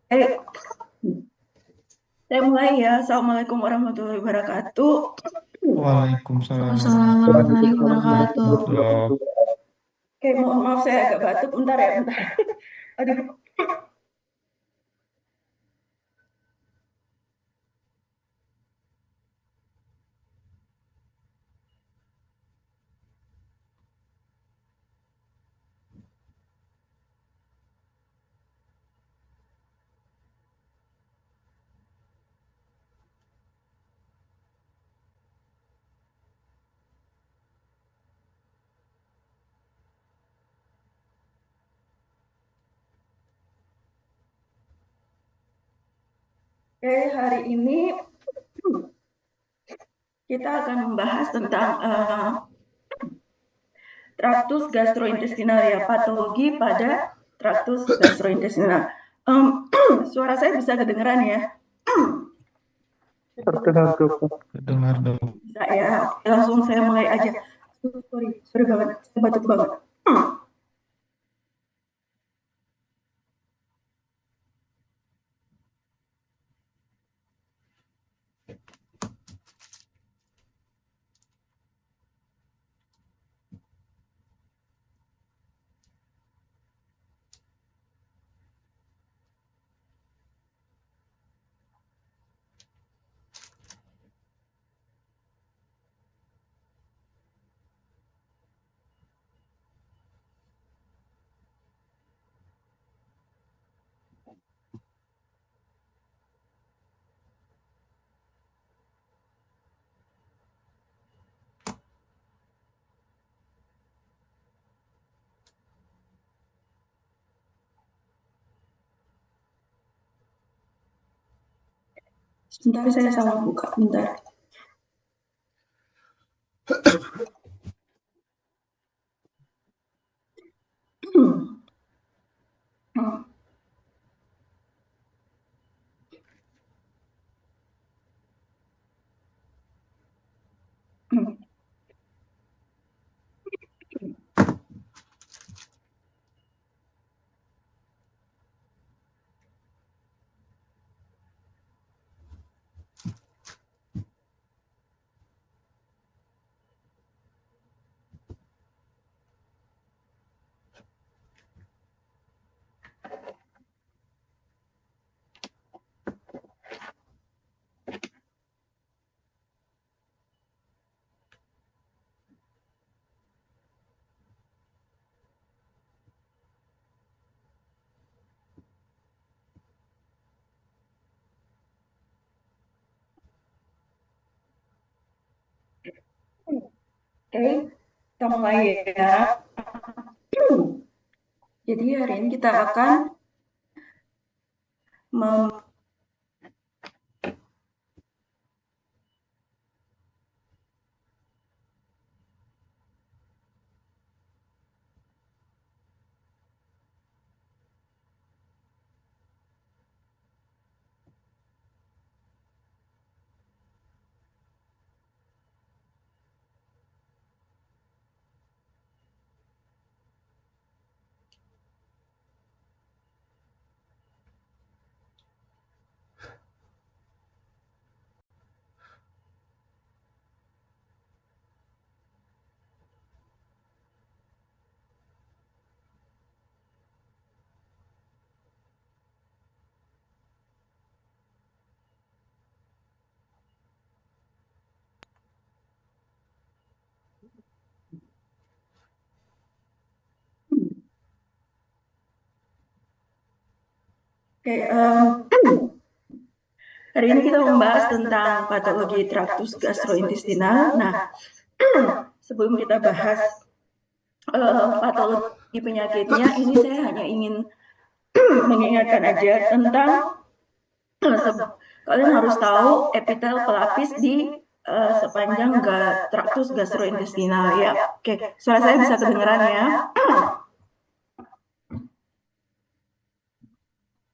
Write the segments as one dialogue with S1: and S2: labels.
S1: Eh, saya mulai ya. Assalamualaikum warahmatullahi wabarakatuh.
S2: Waalaikumsalam
S3: Waalaikumsalam
S2: warahmatullahi
S3: warahmatullahi wabarakatuh.
S2: wabarakatuh.
S1: Oke, mohon maaf saya agak batuk. Bentar ya, bentar. Aduh. Oke, hari ini kita akan membahas tentang traktus gastrointestinal ya, patologi pada traktus gastrointestinal. Suara saya bisa kedengeran ya?
S2: Terdengar dong. Terdengar dong.
S1: Bisa ya. Langsung saya mulai aja. Sorry banget, saya batuk banget. Sebentar saya salah buka, bentar. Oke, kita mulai ya. Jadi hari ini kita akan mem Oke, hari ini kita membahas tentang patologi traktus gastrointestinal. Nah, sebelum kita bahas patologi penyakitnya, ini saya hanya ingin mengingatkan aja tentang kalian harus tahu epitel pelapis di sepanjang traktus gastrointestinal ya. Oke, suara saya bisa kedengeran ya?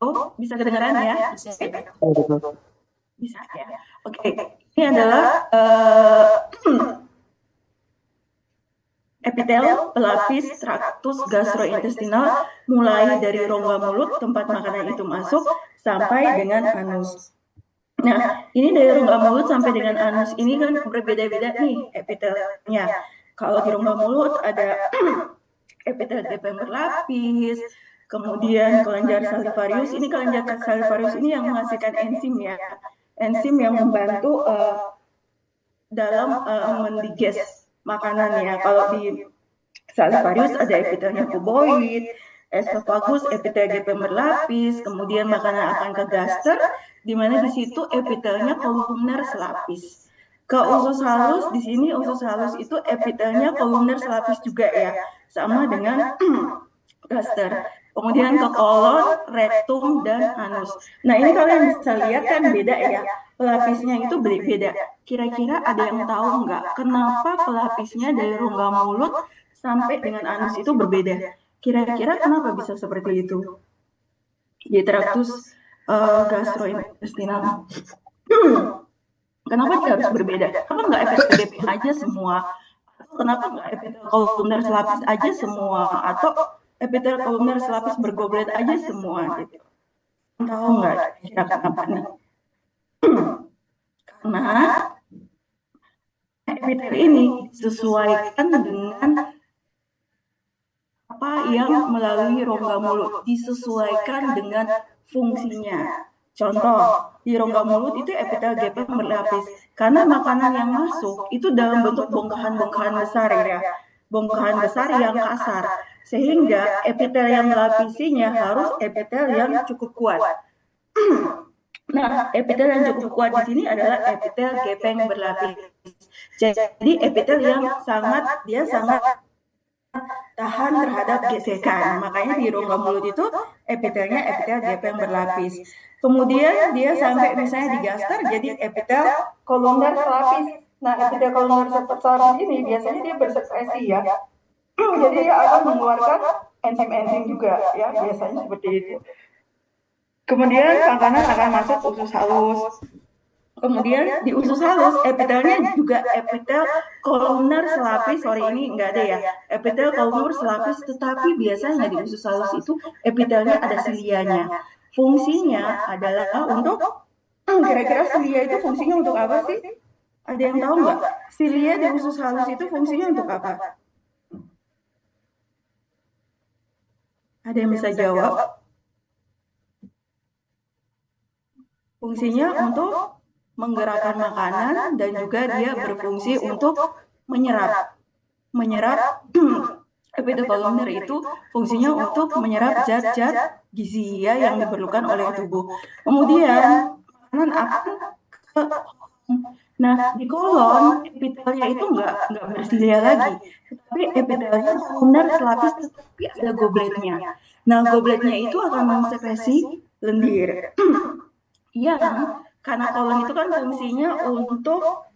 S1: Oh, bisa kedengeran ya? Bisa ya. Oke, ini adalah epitel pelapis traktus gastrointestinal mulai dari rongga mulut tempat makanan itu masuk sampai dengan anus. Nah, ini dari rongga mulut sampai dengan anus ini kan berbeda-beda nih epitelnya. Kalau di rongga mulut ada epitel gaping berlapis, kemudian kelenjar salivarius. Ini kelenjar salivarius ini yang menghasilkan enzim ya, enzim yang membantu dalam mendiges makanan ya. Kalau di salivarius ada epitelnya kuboid, esophagus epitel gaping berlapis, kemudian makanan akan ke gaster, di mana di situ epitelnya kolumner selapis. Ke usus halus, di sini usus halus itu epitelnya kolumner selapis juga ya, sama dengan gaster. Kemudian ke kolon, rektum, dan anus. Nah ini kalian bisa lihat kan beda ya, pelapisnya itu beda. Kira-kira ada yang tahu nggak kenapa pelapisnya dari rongga mulut sampai dengan anus itu berbeda? Kira-kira kenapa bisa seperti itu? Di traktus gastrointestinal. Kenapa dia harus berbeda? Kenapa nggak epitel aja semua? Kenapa nggak epitel kolumner selapis aja semua? Atau epitel kolumner selapis bergoblet aja semua? Gitu. Tahu nggak kira kenapa nih? Karena epitel ini disesuaikan dengan apa yang melalui rongga mulut, disesuaikan dengan fungsinya. Contoh, di rongga mulut itu epitel gaping berlapis. Karena makanan yang masuk itu dalam bentuk bongkahan-bongkahan besar ya. Bongkahan besar yang kasar. Sehingga epitel yang melapisinya harus epitel yang cukup kuat. Nah, epitel yang cukup kuat di sini adalah epitel gaping berlapis. Jadi epitel yang sangat tahan terhadap gesekan. Makanya di rongga mulut itu epitelnya epitel gaping berlapis. Kemudian dia sampai misalnya di gaster jadi epitel kolumner selapis. Nah, epitel kolumner selapis ini biasanya dia bersekresi ya. Jadi dia akan mengeluarkan enzim-enzim juga ya, biasanya seperti itu. Kemudian makanan akan masuk usus halus. Kemudian di usus halus epitelnya juga epitel kolumner selapis. Sorry ini nggak ada ya. Epitel kolumner selapis, tetapi biasanya di usus halus itu epitelnya ada silianya. Fungsinya adalah untuk kira-kira silia itu fungsinya untuk apa sih? Ada yang tahu nggak? Silia di usus halus itu fungsinya untuk apa? Ada yang bisa jawab? Fungsinya untuk menggerakkan makanan dan juga dia berfungsi untuk menyerap epitel kolumner itu fungsinya untuk menyerap zat-zat gizi ya yang diperlukan oleh tubuh. Kemudian makanan akan ke di kolon epitelnya itu nggak bersilia lagi, tapi epitelnya kolumner selapis tetapi ada gobletnya. Nah gobletnya itu akan mensekresi lendir. Iya, karena kolon itu kan fungsinya untuk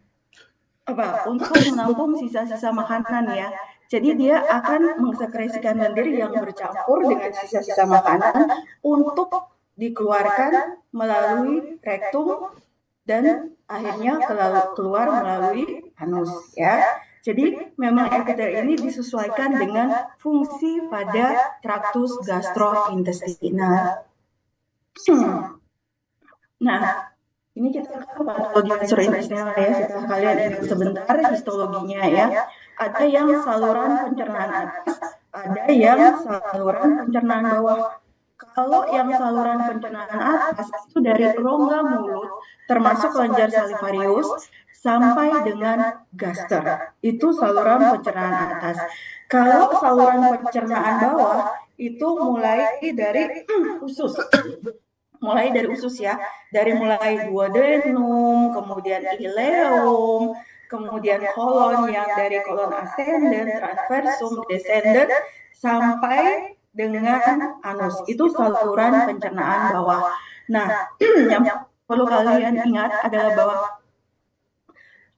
S1: apa? Untuk menampung sisa-sisa makanan ya. Jadi dia akan mensekresikan lendir yang bercampur dengan sisa-sisa makanan untuk dikeluarkan melalui rektum dan akhirnya keluar melalui anus ya. Jadi memang epitel ini disesuaikan dengan fungsi pada traktus gastrointestinal. Nah, ini kita ke patologi gastrointestinal ya, setelah kalian ingat sebentar histologinya ya. Ada yang saluran pencernaan atas, ada yang saluran pencernaan bawah. Kalau yang saluran pencernaan atas itu dari rongga mulut, termasuk kelenjar salivarius, sampai dengan gaster. Itu saluran pencernaan atas. Kalau saluran pencernaan bawah, itu mulai dari usus. Mulai dari usus ya, dari mulai duodenum, kemudian ileum, kemudian kolon yang dari kolon ascendent, transversum, descendent, sampai dengan anus. Itu saluran pencernaan bawah. Nah, yang perlu kalian ingat adalah bahwa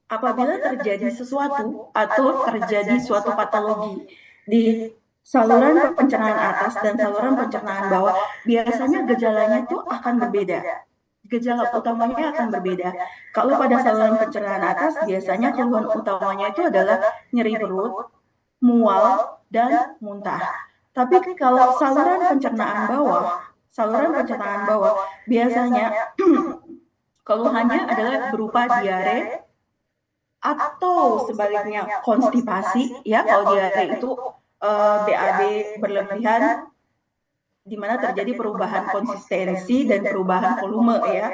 S1: apabila terjadi sesuatu atau terjadi suatu patologi di saluran pencernaan atas dan saluran pencernaan bawah, biasanya gejalanya itu akan berbeda. Gejala utamanya akan berbeda. Kalau pada saluran pencernaan atas, biasanya keluhan utamanya itu adalah nyeri perut, mual, dan muntah. Tapi kalau saluran pencernaan bawah biasanya keluhannya adalah berupa diare atau sebaliknya konstipasi, ya. Kalau diare itu BAB berlebihan, di mana terjadi perubahan konsistensi dan perubahan volume, ya.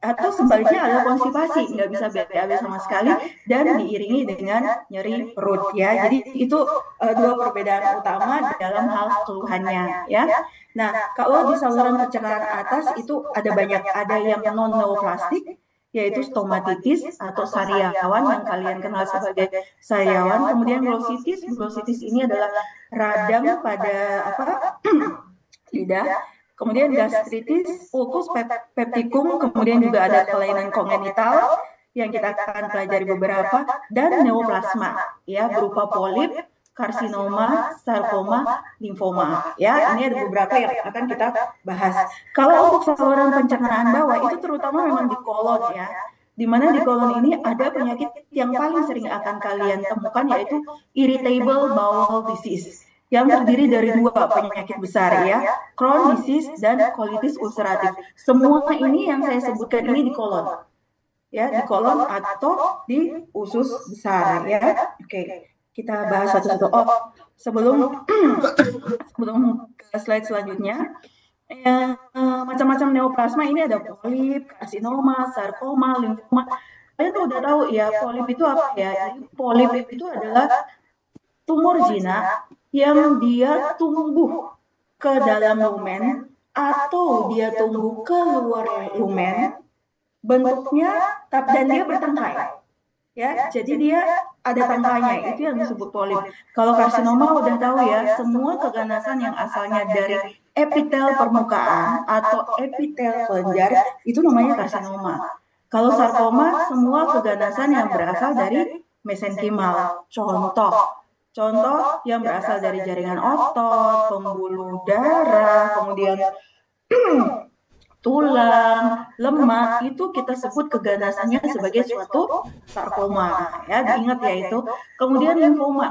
S1: Atau sebaliknya adalah konstipasi, nggak bisa BAB sama sekali dan diiringi dengan nyeri perut, ya. Jadi itu dua perbedaan utama dalam hal keluhannya, ya. Nah, kalau di saluran pencernaan atas itu ada banyak, ada yang non neoplastik yaitu stomatitis atau sariawan yang kalian kenal sebagai sariawan. Kemudian glositis ini adalah radang pada lidah. Kemudian gastritis, ulcus pepticum, kemudian juga ada kelainan kongenital yang kita akan pelajari beberapa, dan neoplasma, ya, berupa polip, karsinoma, sarkoma, limfoma, ya. Ini ada beberapa yang akan kita bahas. Kalau untuk saluran pencernaan bawah itu terutama memang di kolon, ya, di mana di kolon ini ada penyakit yang paling sering akan kalian temukan yaitu irritable bowel disease yang terdiri dari dua penyakit besar, ya, Crohn disease dan colitis ulceratif. Semua ini yang saya sebutkan ini di kolon, ya, di kolon atau di usus besar, ya. Oke, kita bahas satu-satu. Oh, sebelum ke slide selanjutnya, macam-macam neoplasma ini ada polip, karsinoma, sarkoma, limfoma. Kalian tuh udah tahu ya, polip itu apa ya? Polip itu adalah tumor jinak yang dia tumbuh ke dalam lumen atau dia tumbuh ke luar lumen, bentuknya dan dia bertangkai, ya. Jadi dia ada tangkainya, itu yang disebut polip. Kalau karsinoma udah tahu ya, semua keganasan yang asalnya dari epitel permukaan atau epitel kelenjar itu namanya karsinoma. Kalau sarkoma, semua keganasan yang berasal dari mesenkimal. Contoh yang berasal dari jaringan otot, pembuluh darah, kemudian tulang, lemak, itu kita sebut keganasannya sebagai suatu sarkoma, ya, diingat ya itu. Kemudian limfoma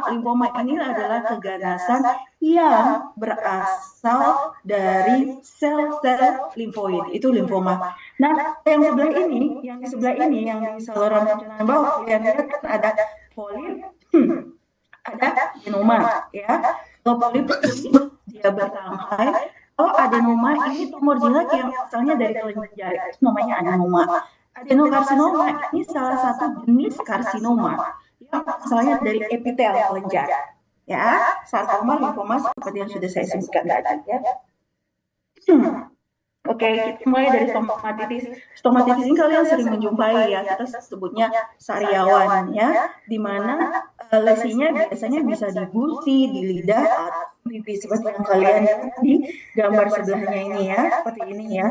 S1: ini adalah keganasan yang berasal dari sel-sel limfoid, itu limfoma. Nah, yang di sebelah ini yang di saluran pencernaan bawah, kalian lihat kan ada polip, ada adenoma, ya. Kalau polip dia bertangkai. Kalau adenoma ini tumor jinak yang asalnya dari kelenjar, itu namanya adenoma. Adenokarsinoma ini salah satu jenis karsinoma yang asalnya dari epitel kelenjar, ya. Sarkoma, limfoma seperti yang sudah saya sebutkan tadi, ya. Oke, kita mulai dari stomatitis. Stomatitis ini kalian sering menjumpai, ya, kita sebutnya sariawan, ya, di mana lesinya biasanya bisa di gusi, di lidah, atau pipi seperti yang kalian lihat di gambar sebelahnya ini, ya, seperti ini, ya.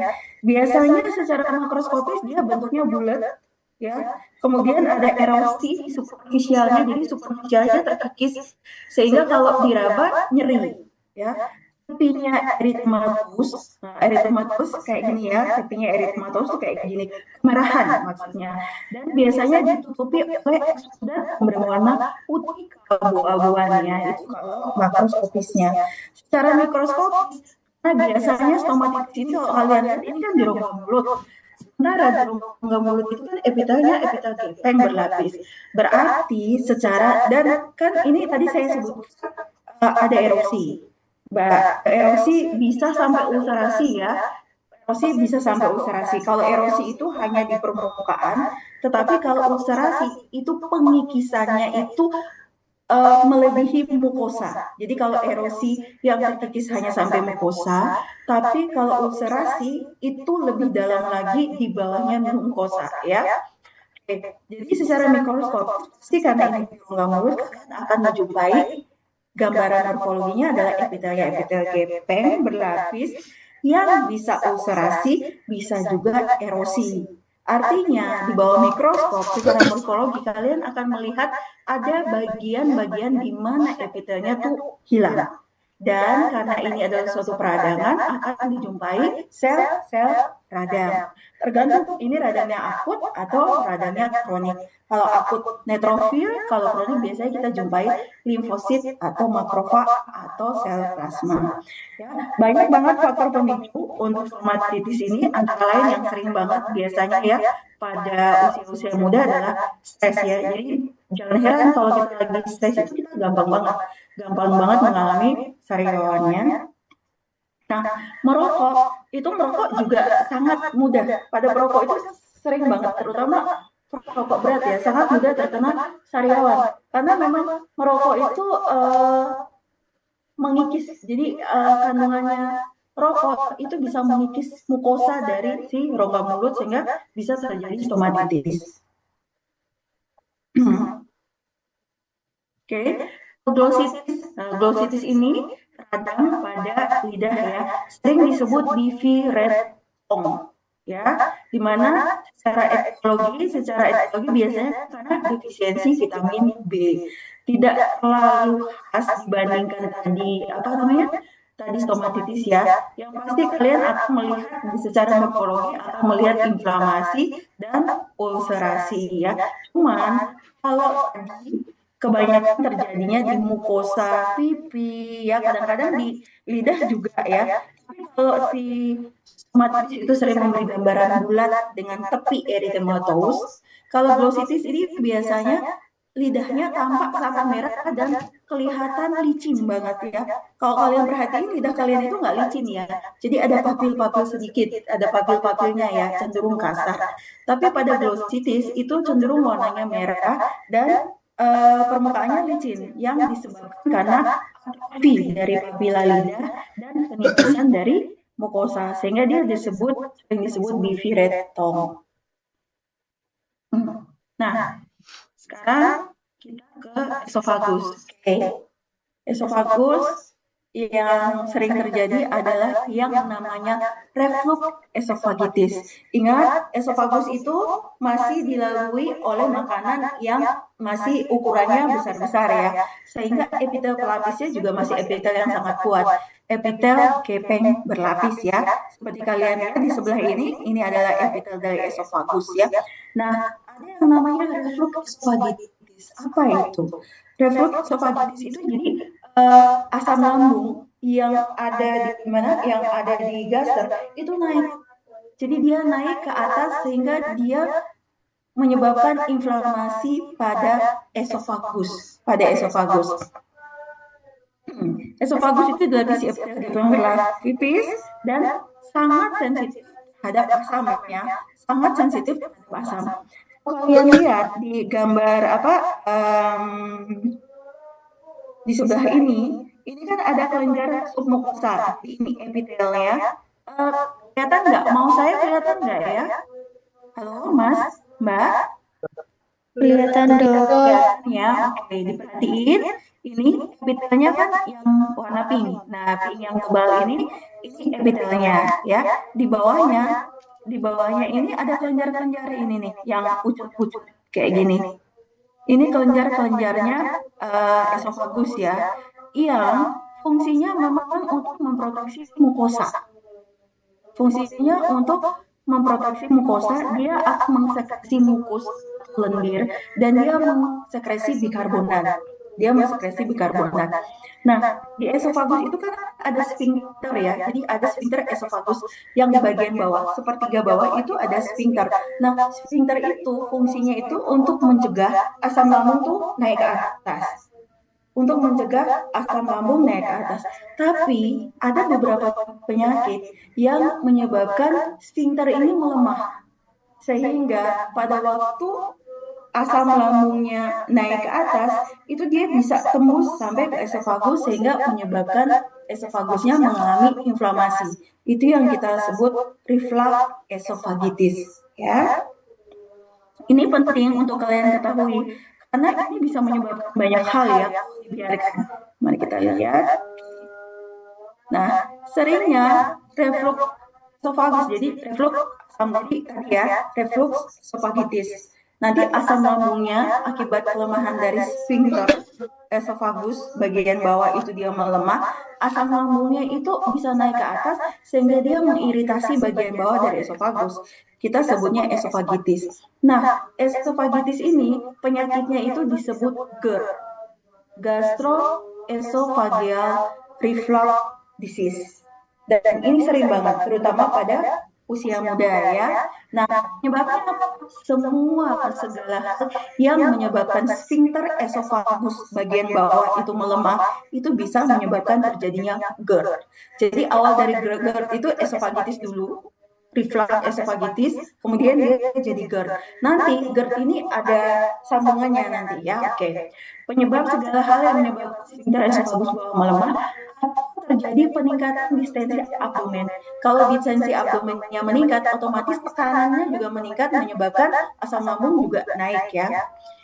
S1: Biasanya secara makroskopis dia bentuknya bulat, ya. Kemudian ada erosi superficialnya, jadi superficialnya terkikis sehingga kalau diraba nyeri, ya. Tepinya erythematus kayak gini, ya. Tepinya erythematus tuh kayak gini, kemerahan maksudnya. Dan biasanya ditutupi oleh eksudat berwarna putih keabu-abuan, ya. Itu kalau makroskopisnya. Secara mikroskopis, nah biasanya stomatitis ini kalau kalian lihat ini kan di rongga mulut. Sementara di rongga mulut itu kan epitelnya epitel gepeng berlapis. Berarti secara, dan kan ini tadi saya sebut ada erosi. Erosi bisa sampai ulcerasi, ya. Erosi bisa sampai ulcerasi. Kalau erosi itu hanya di permukaan, tetapi kalau ulcerasi itu pengikisannya itu melebihi mukosa. Jadi kalau erosi yang terkikis hanya sampai mukosa, tapi kalau ulcerasi itu lebih dalam lagi di bawahnya mukosa, ya. Oke, jadi secara mikroskop, pasti karena ini rongga mulut, kalian akan menjumpai gambaran morfologinya adalah epitel gepeng berlapis yang bisa ulcerasi, bisa juga erosi. Artinya di bawah mikroskop secara morfologi kalian akan melihat ada bagian-bagian di mana epitelnya tuh hilang. Dan karena ini adalah suatu peradangan akan dijumpai sel-sel radang. Tergantung ini radangnya akut atau radangnya kronik. Kalau akut neutrofil, kalau kronik biasanya kita jumpai limfosit atau makrofag atau sel plasma. Ya, banyak banget faktor pemicu untuk stomatitis ini, antara lain yang sering banget biasanya ya pada usia-usia muda adalah stres ya. Jadi jangan heran kalau kita lagi stres itu kita gampang banget mengalami sariawannya. Nah, merokok juga sangat mudah. Pada perokok itu sering banget, terutama perokok berat ya, sangat mudah terkena sariawan. Karena memang merokok itu mengikis, jadi kandungannya rokok itu bisa mengikis mukosa dari si rongga mulut sehingga bisa terjadi stomatitis. Oke, glossitis ini radang pada lidah ya, sering disebut BV red tongue ya, dimana secara etiologi biasanya karena defisiensi vitamin B, tidak terlalu khas dibandingkan tadi stomatitis ya. Yang pasti kalian akan melihat secara morfologi atau melihat inflamasi dan ulcerasi ya. Cuman kalau tadi kebanyakan terjadinya di mukosa pipi ya, kadang-kadang di lidah juga ya. Tapi kalau si stomatitis itu sering memberi gambaran bulat dengan tepi erythematous. Kalau glossitis ini biasanya lidahnya tampak sangat merah dan kelihatan licin banget ya. Kalau kalian perhatiin lidah kalian itu nggak licin ya. Jadi ada papil-papil sedikit, ada papil-papilnya ya, cenderung kasar. Tapi pada glossitis itu cenderung warnanya merah dan permukaannya licin yang disebabkan karena atrofi dari papila lidah dan penipisan dari mukosa sehingga dia sering disebut BV red tongue. Nah, sekarang kita ke esofagus. Esofagus yang sering terjadi adalah yang namanya reflux esofagitis. Ingat, esofagus itu masih dilalui oleh makanan yang masih ukurannya besar-besar ya, sehingga epitel pelapisnya juga masih epitel yang sangat kuat. Epitel kepeng berlapis ya, seperti kalian lihat di sebelah ini adalah epitel dari esofagus ya. Nah, ada yang namanya reflux esofagitis. Apa itu? Reflux esofagitis itu jadi asam lambung yang ada di gaster itu naik. Jadi dia naik ke atas sehingga dia menyebabkan inflamasi pada esofagus. Esofagus itu dilapisi epitel kepeng berlapis dan sangat sensitif terhadap asam ya, sangat sensitif terhadap asam. Kalian lihat di gambar di sebelah ini kan ada kelenjar submukosa, ini epitelnya. Kelihatan nggak? Mau saya kelihatan nggak ya? Halo, Mas, Mbak?
S3: Kelihatan dok.
S1: Ya, oke, diperhatiin. Ini epitelnya kan yang warna pink. Nah, pink yang tebal ini epitelnya ya. Di bawahnya ini ada kelenjar-kelenjar ini nih, yang pucuk-pucuk kayak gini. Ini kelenjar-kelenjarnya esofagus ya, yang fungsinya memang untuk memproteksi mukosa. Dia akan mensekresi mukus lendir dan dia mensekresi bikarbonat. Nah, di esofagus itu kan ada sphincter ya. Jadi ada sphincter esofagus yang di bagian bawah, sepertiga bawah itu ada sphincter. Nah, sphincter itu fungsinya itu untuk mencegah asam lambung tuh naik ke atas. Tapi ada beberapa penyakit yang menyebabkan sphincter ini melemah. Sehingga pada waktu asam lambungnya naik ke atas, itu dia bisa tembus sampai ke esofagus sehingga menyebabkan esofagusnya mengalami inflamasi. Itu yang kita sebut reflux esofagitis ya. Ini penting untuk kalian ketahui karena ini bisa menyebabkan banyak hal ya dibiarkan. Mari kita lihat. Nah, seringnya reflux esofagus, jadi reflux reflux esofagitis. nanti asam lambungnya akibat kelemahan dari sphincter esofagus bagian bawah itu dia melemah, asam lambungnya itu bisa naik ke atas sehingga dia mengiritasi bagian bawah dari esofagus. Kita sebutnya esofagitis. Nah, esofagitis ini penyakitnya itu disebut GERD, gastroesophageal reflux disease. Dan ini sering banget, terutama pada usia muda ya. Nah, penyebabnya semua segala hal yang menyebabkan sphincter esofagus bagian bawah itu melemah, itu bisa menyebabkan terjadinya GERD. Jadi awal dari GERD itu esofagitis dulu, reflux esofagitis, kemudian dia jadi GERD. Nanti GERD ini ada sambungannya nanti ya. Oke. Penyebab segala hal yang menyebabkan sphincter esofagus bawah melemah terjadi peningkatan distensi abdomen. Kalau distensi abdomennya meningkat, otomatis tekanannya juga meningkat, menyebabkan asam lambung juga naik ya.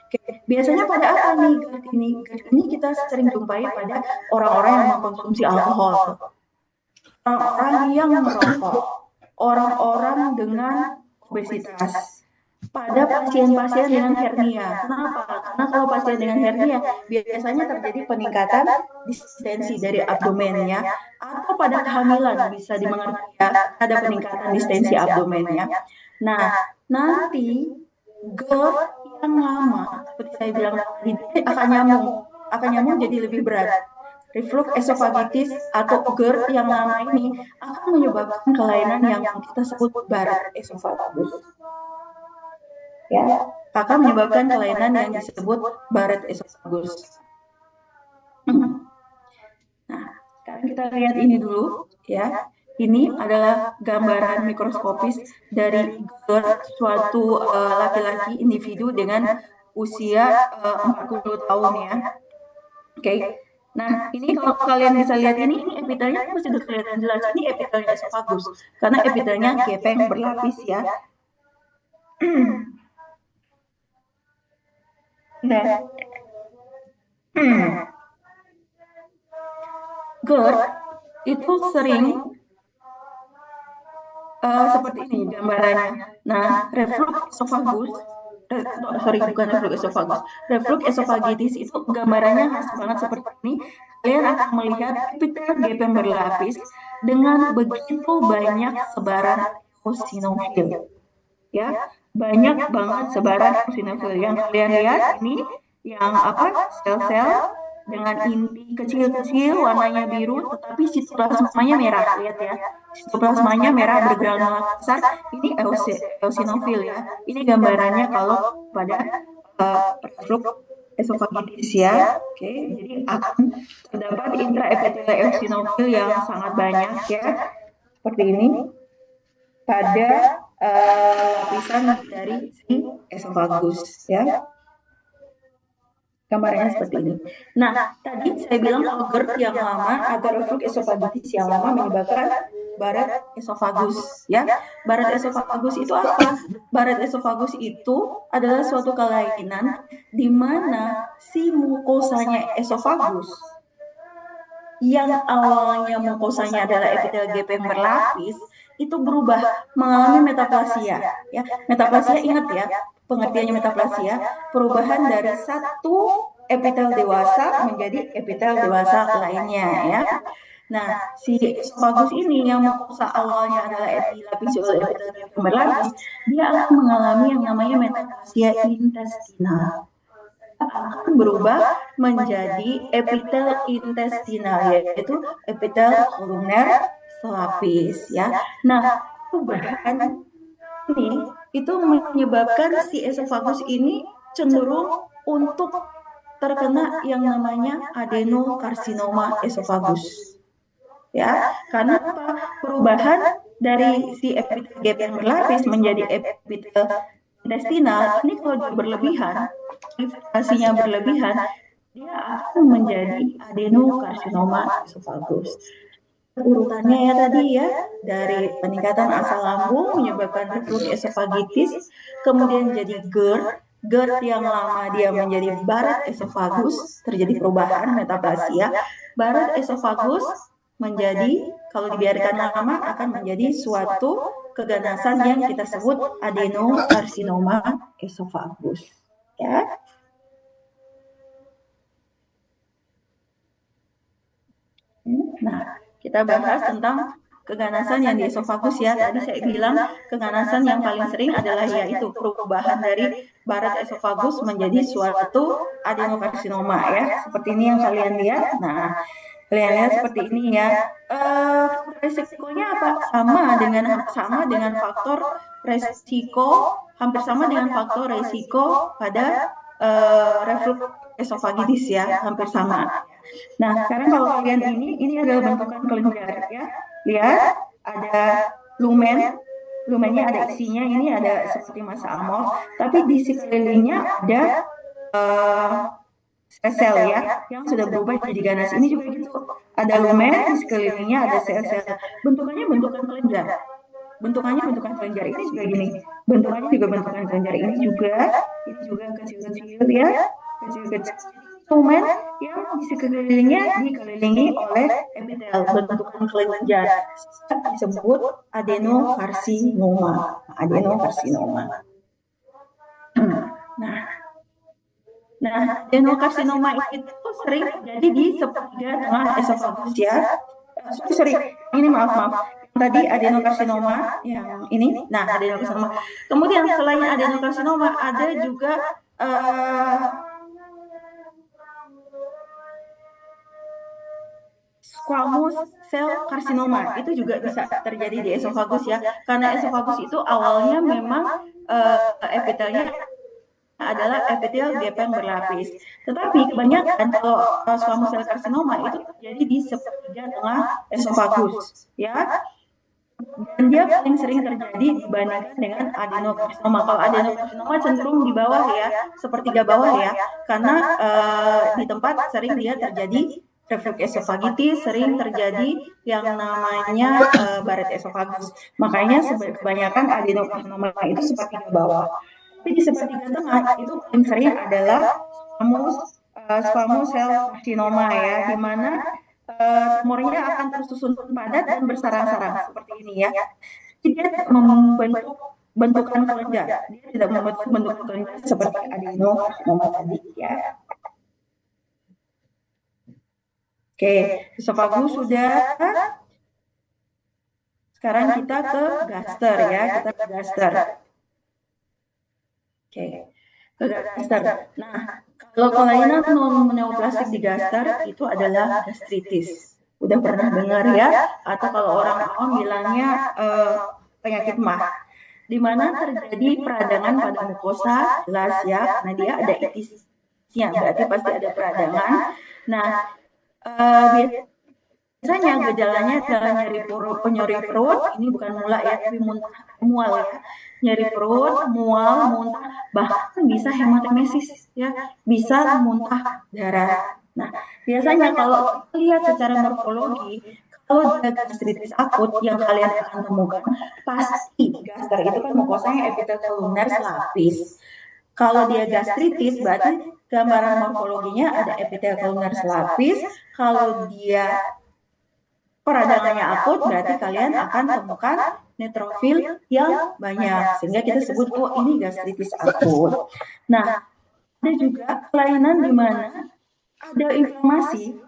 S1: Oke. Biasanya pada apa nih GERD ini? GERD ini kita sering jumpai pada orang-orang yang mengkonsumsi alkohol, orang-orang yang merokok, orang-orang dengan obesitas, pada pasien-pasien dengan hernia. Kenapa? Karena kalau pasien dengan hernia biasanya terjadi peningkatan distensi dari abdomennya, atau pada kehamilan bisa dimengerti ya, ada peningkatan distensi abdomennya. Nah, nanti GERD yang lama, seperti saya bilang tadi, akan nyambung jadi lebih berat. Reflux esofagitis atau GERD yang lama ini akan menyebabkan kelainan yang kita sebut barat esofagus. Ya, akan menyebabkan kelainan yang disebut barat esofagus. Nah, sekarang kita lihat ini dulu ya. Ini adalah gambaran mikroskopis dari GERD suatu laki-laki individu dengan usia 40 tahun ya. Oke. Nah, ini kalau kalian bisa lihat ini epitelnya masih sudah kelihatan jelas. Ini epitelnya esofagus karena epitelnya gepeng berlapis ya. Nah, GERD itu sering seperti ini gambarannya. Nah, reflux esophagus, bukan reflux esophagus, reflux esophagitis itu gambarannya khas banget seperti ini. Kalian akan melihat epitel gepeng berlapis dengan begitu banyak sebaran eosinofil. Ya, banyak banget sebaran eosinofil. Yang kalian lihat ini yang apa? Sel-sel dengan inti kecil-kecil warnanya biru, tetapi sitoplasmanya merah. Lihat ya, sitoplasmanya merah bergranula besar. Ini eosinofil ya. Ini gambarannya kalau pada reflux esofagitis ya. Oke, jadi akan terdapat intraepithelial eosinofil yang sangat banyak ya, seperti ini pada lapisan dari si esofagus ya. Gambarnya seperti ini. Nah, tadi saya bilang kalau GERD yang lama atau reflux esofagitis yang lama menyebabkan barat esofagus ya. Barat esofagus itu apa? Barat esofagus itu adalah suatu kelainan di mana si mukosanya esofagus yang awalnya mukosanya adalah epitel gepeng berlapis itu berubah mengalami metaplasia ya. Metaplasia ingat ya, pengertiannya metaplasia, perubahan dari satu epitel dewasa menjadi epitel dewasa lainnya ya. Nah, si esofagus ini yang mukosa awalnya adalah dilapisi oleh epitel gepeng berlapis, dia akan mengalami yang namanya metaplasia intestinal. Akan berubah menjadi epitel intestinal, yaitu epitel kolumner selapis ya. Nah, perubahan ini itu menyebabkan si esofagus ini cenderung untuk terkena yang namanya adenokarsinoma esofagus. Ya, karena apa? Perubahan dari si epitel gepeng berlapis menjadi epitel intestinal ini kalau berlebihan, infeksinya berlebihan, dia akan menjadi adenokarsinoma esofagus. Urutannya ya tadi ya, dari peningkatan asam lambung menyebabkan reflux esofagitis, kemudian jadi GERD yang lama dia menjadi barat esofagus, terjadi perubahan metaplasia. Barat esofagus menjadi, kalau dibiarkan lama akan menjadi suatu keganasan yang kita sebut adenokarsinoma esofagus. Ya. Nah, kita bahas tentang keganasan yang di esofagus ya. Tadi saya bilang keganasan yang paling sering adalah yaitu perubahan dari barat esofagus menjadi suatu adenokarsinoma ya. Seperti ini yang kalian lihat. Nah, kalian lihat seperti ini ya. Resikonya apa? Sama dengan faktor resiko, hampir sama dengan faktor resiko pada reflux esofagitis ya, hampir sama. Nah, sekarang kalau kalian ini adalah bentukan kelenjar ya. Lihat, ada lumennya ada isinya, ini ada seperti massa amor, tapi di sekelilingnya ada sel-sel ya yang sudah berubah jadi ganas. Ini juga gitu, ada lumen, di sekelilingnya ada sel-sel. Bentukannya bentukan kelenjar. Ini juga gini. Bentukannya juga bentukan kelenjar. Ini juga kecil-kecil ya, kecil-kecil. Lumen yang di sekelilingnya dikelilingi oleh epitel bentukan kelenjar disebut adenokarsinoma. Nah, adenokarsinoma itu sering terjadi di sepertiga tengah esofagus ya. Ini maaf. Tadi adenokarsinoma yang ini. Nah, adenokarsinoma. Kemudian selain adenokarsinoma ada juga squamous cell carcinoma, itu juga bisa terjadi di esofagus ya, karena esofagus itu awalnya memang epitelnya adalah epitel gepeng berlapis, tetapi kebanyakan kalau squamous cell carcinoma itu terjadi di sepertiga tengah esofagus ya, dan dia paling sering terjadi dibandingkan dengan adenokarsinoma. Kalau adenokarsinoma cenderung di bawah ya, sepertiga bawah ya, karena di tempat sering dia terjadi reflux esofagitis, sering terjadi yang namanya barat esofagus. Makanya kebanyakan adenokarsinoma itu sepertiga bawah. Tapi di sepertiga tengah itu paling sering adalah squamous cell carcinoma ya, di mana tumornya akan tersusun padat dan bersarang-sarang seperti ini ya. Jadi dia tidak membentuk bentukan kelenjar, dia tidak membentuk bentukan kelenjar seperti adenokarsinoma tadi ya. Oke, esofagus sudah. Sekarang kita ke gaster ya, Oke, ke gaster. Nah, kalau kelainan non-neoplastik di gaster itu adalah gastritis. Udah pernah dengar ya? Atau kalau orang awam bilangnya penyakit mah, di mana terjadi peradangan pada mukosa, jelas ya, karena dia ada itisnya, berarti pasti ada peradangan. Nah, biasanya gejalanya adalah nyeri perut, ini bukan mula ya, tapi mual ya, nyeri perut, mual, muntah, bahkan bisa hematemesis ya, bisa muntah darah. Nah, biasanya kalau kita lihat secara morfologi, kalau ada gastritis akut yang kalian akan temukan, pasti gaster itu kan mukosanya epiteliomer selapis. Kalau dia gastritis, berarti gambaran morfologinya ada epiteliomer selapis. Kalau dia peradangannya akut, berarti kalian akan temukan neutrofil yang banyak, sehingga kita sebut ini gastritis akut. Nah, ada juga kelainan di mana ada inflamasi.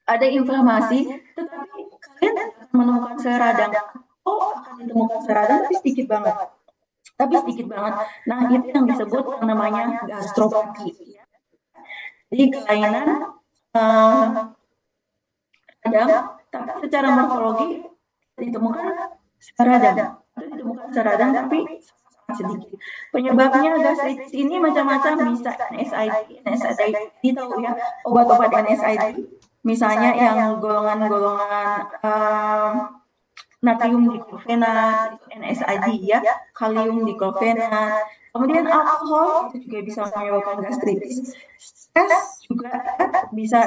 S1: Ada inflamasi, tetapi kalian akan menemukan seradang. Akan ditemukan seradang, tapi sedikit banget. Nah, itu yang disebut yang namanya gastropati. Jadi kelainan radang, tapi secara morfologi ditemukan seradang, tapi sedikit. Penyebabnya gastritis ini macam-macam, bisa NSAID tahu ya, obat-obat NSAID, misalnya yang golongan-golongan natrium diklofenat, NSAID ya, kalium diklofenat. Kemudian alkohol itu juga bisa menyebabkan gastritis. Stres juga bisa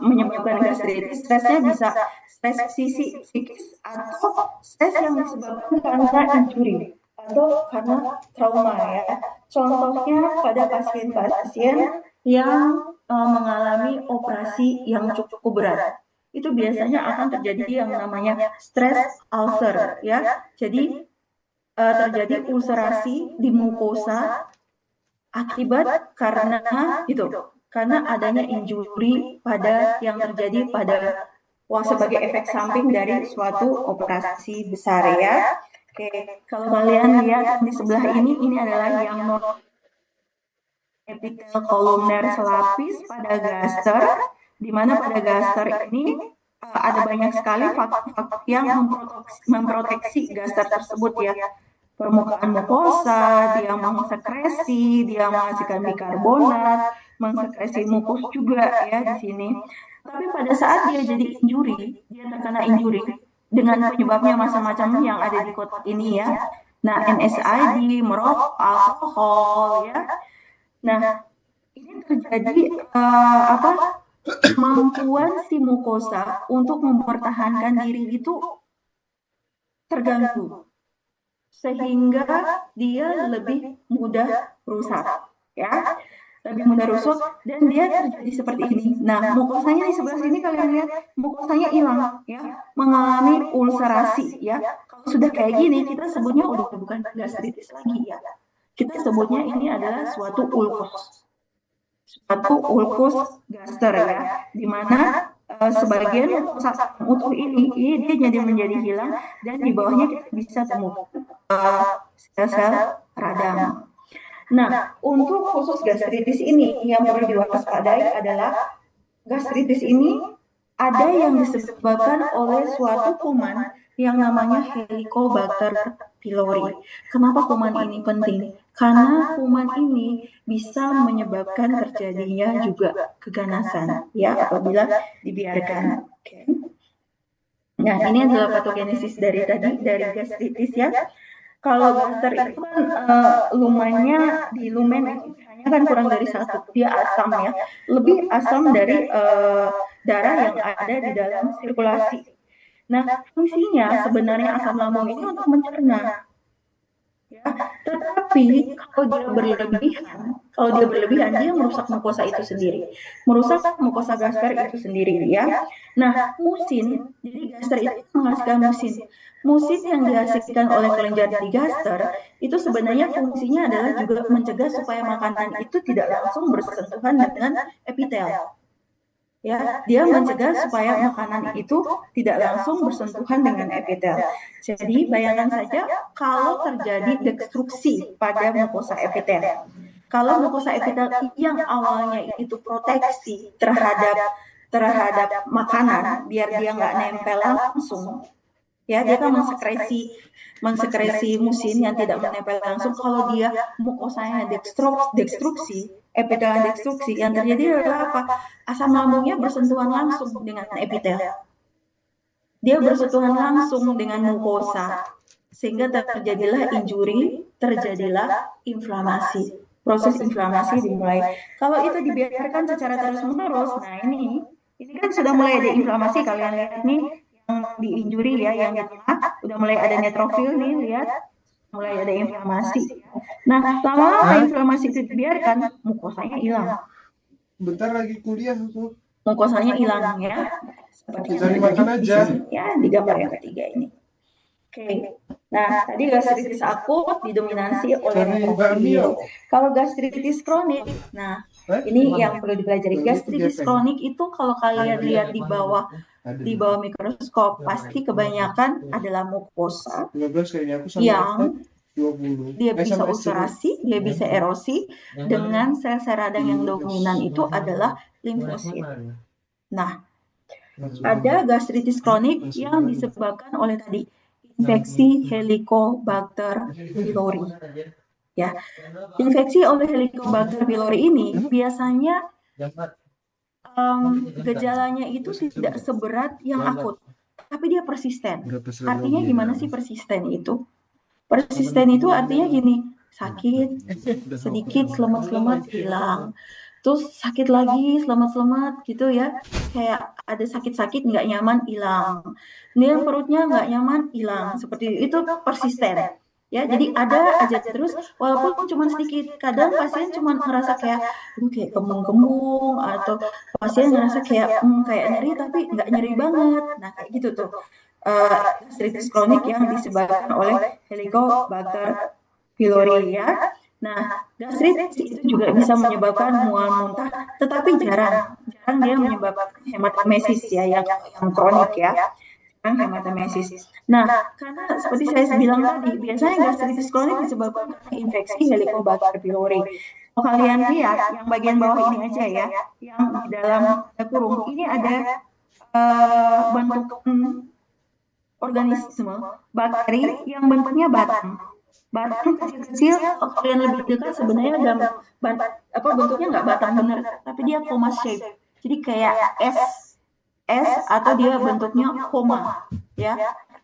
S1: menyebabkan gastritis. Stresnya bisa stres psikis atau stres yang disebabkan karena injury atau karena trauma ya. Contohnya pada pasien-pasien yang mengalami operasi yang cukup berat. itu biasanya akan terjadi yang namanya stress ulcer ya. Jadi terjadi ulcerasi di mukosa akibat karena adanya injury yang terjadi pada sebagai efek samping dari suatu operasi besar ya. Oke, kalau kalian lihat di sebelah ini adalah yang non epitel kolumner selapis pada gaster, di mana pada gaster ini ada banyak sekali faktor yang memproteksi gaster tersebut ya. Permukaan mukosa, dia mengsekresi, dia menghasilkan bikarbonat, mengsekresi mukus juga ya di sini. Tapi pada saat dia terkena injury dengan penyebabnya macam-macam yang ada di kotak ini ya. Nah, NSAID, merokok, alkohol ya. Nah, ini terjadi kemampuan si mukosa untuk mempertahankan diri itu terganggu, sehingga dia lebih mudah rusak, ya, lebih mudah rusak, dan dia terjadi seperti ini. Nah, mukosanya di sebelah sini kalian lihat, mukosanya hilang, ya, mengalami ulcerasi, ya. Kalau sudah kayak gini, kita sebutnya udah bukan gastritis lagi, ya. Kita sebutnya ini adalah suatu ulkus gaster ya, di mana sebagian utuh ini dia jadi menjadi hilang, dan di bawahnya kita bisa temukan sel-sel radang. Nah, untuk khusus gastritis ini yang perlu diwaspadai adalah gastritis ini ada yang disebabkan oleh suatu kuman yang namanya Helicobacter pylori. Kenapa kuman ini penting? Karena kuman ini bisa menyebabkan terjadinya juga keganasan ya apabila dibiarkan. Okay. Nah, ini adalah patogenesis dari gastritis ya. Kalau gaster itu kan lumen itu hanya kan kurang dari 1, dia asam ya, lebih asam dari darah yang ada di dalam sirkulasi. Nah, fungsinya sebenarnya asam lambung ini untuk mencerna. Ya, tetapi kalau dia berlebihan, dia merusak mukosa itu sendiri, merusak mukosa gaster itu sendiri ya. Nah, musin, jadi gaster itu menghasilkan musin yang dihasilkan oleh kelenjar di gaster itu sebenarnya fungsinya adalah juga mencegah supaya makanan itu tidak langsung bersentuhan dengan epitel. Ya, dia mencegah supaya makanan itu tidak langsung bersentuhan dengan epitel. Jadi bayangkan saja kalau terjadi destruksi pada mukosa epitel. Kalau mukosa epitel yang awalnya itu proteksi terhadap makanan biar dia nggak nempel langsung, ya dia kan mengsekresi musin yang tidak menempel langsung. Kalau dia mukosanya destruksi, epitelnya destruksi, yang terjadi adalah apa? Asam lambungnya bersentuhan langsung dengan epitel. Dia bersentuhan langsung dengan mukosa, sehingga terjadilah injury, terjadilah inflamasi. Proses inflamasi dimulai. Kalau itu dibiarkan secara terus-menerus, nah ini kan sudah mulai ada inflamasi, kalian lihat nih yang di injury ya, yang di tengah udah mulai ada neutrofil nih, lihat mulai ada inflamasi. Nah, lama-lama inflamasi itu dibiarkan, mukosanya hilang.
S4: Bentar lagi kuliah tuh.
S1: Mukosanya hilang ya. Seperti
S4: cari makan aja.
S1: Ya, di gambar yang ketiga ini. Oke. Nah, tadi gastritis akut didominasi oleh neutrofil. Kalau gastritis kronik, nah ini yang perlu dipelajari. Gastritis kronik itu kalau kalian lihat di bawah mikroskop, pasti kebanyakan adalah mukosa yang dia bisa ulcerasi, dia bisa erosi, dengan sel-sel radang yang dominan itu adalah limfosit. Nah, ada gastritis kronik yang disebabkan oleh tadi infeksi Helicobacter pylori. Ya, infeksi oleh Helicobacter pylori ini biasanya gejalanya itu tidak seberat yang akut, tapi dia persisten. Artinya gimana sih persisten itu? Persisten itu artinya gini, sakit, sedikit, selemat-selemat, hilang. Terus sakit lagi, selemat-selemat gitu ya. Kayak ada sakit-sakit, nggak nyaman, hilang. Ini perutnya nggak nyaman, hilang. Seperti itu persisten. Ya, jadi ada aja terus, walaupun cuma sedikit. Kadang pasien cuma ngerasa kayak, kayak kembung-kembung, atau pasien ngerasa kayak, kayak nyeri tapi nggak nyeri banget. Nah, kayak gitu tuh. Gastritis kronik yang disebabkan oleh Helicobacter pylori ya. Nah, gastritis itu juga bisa menyebabkan mual muntah, tetapi jarang dia menyebabkan hematemesis ya, yang kronik ya. Hematemesis. Nah, karena seperti saya bilang tadi, biasanya gastritis kronik disebabkan karena infeksi Helicobacter pylori. Kalau kalian lihat yang bagian bawah ini aja ya, yang di dalam kurung, ini ada bentuk organisme bakteri yang bentuknya batang. Batang kecil-kecil, kalau kalian lebih dekat sebenarnya bentuknya nggak batang bener, tapi dia coma shape. Jadi kayak S atau dia bentuknya koma ya,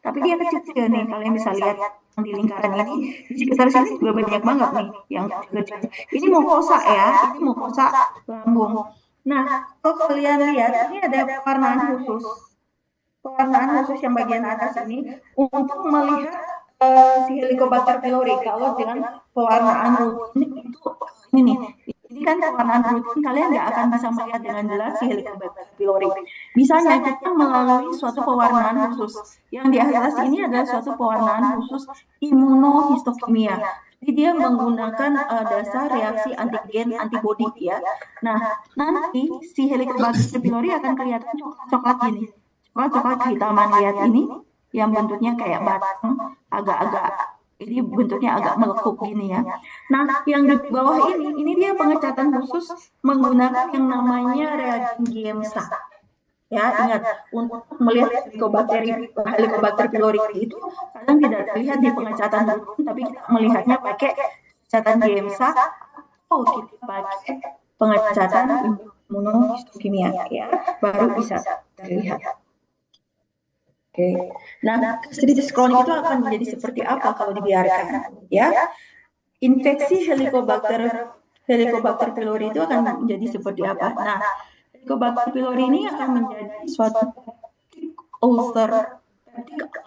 S1: tapi dia kecil-kecil nih, kalian bisa lihat di lingkaran ini, di sekitar sini juga banyak banget nih yang kecil. Ini mukosa ya, ini mukosa lambung. Nah, kalau kalian lihat ini ada pewarnaan khusus yang bagian atas ini untuk melihat si Helicobacter pylori. Kalau dengan pewarnaan rutin itu ini nih, ini kan pewarnaan rutin, kalian nggak akan bisa melihat dengan jelas si Helicobacter pylori. Bisanya kita melalui suatu pewarnaan khusus. Yang di atas ini adalah suatu pewarnaan khusus imunohistokimia. Jadi dia menggunakan dasar reaksi antigen antibodi ya. Nah, nanti si Helicobacter pylori akan kelihatan coklat gini. Coklat kehitaman, lihat ini yang bentuknya kayak batang, agak-agak ini bentuknya agak melekuk gini ya. Nah, yang di bawah ini dia pengecatan khusus menggunakan yang namanya reagen GEMSA. Ya, ingat, untuk melihat Helicobacter pylori itu kadang tidak terlihat di pengecatan rutin, tapi kita melihatnya pakai pengecatan GEMSA atau kita pakai pengecatan imunohistokimia ya, baru bisa terlihat. Oke. Nah, gastritis kronik itu akan menjadi seperti apa kalau dibiarkan? Ya, infeksi Helicobacter pylori itu akan menjadi seperti apa? Nah, Helicobacter pylori ini akan menjadi suatu peptic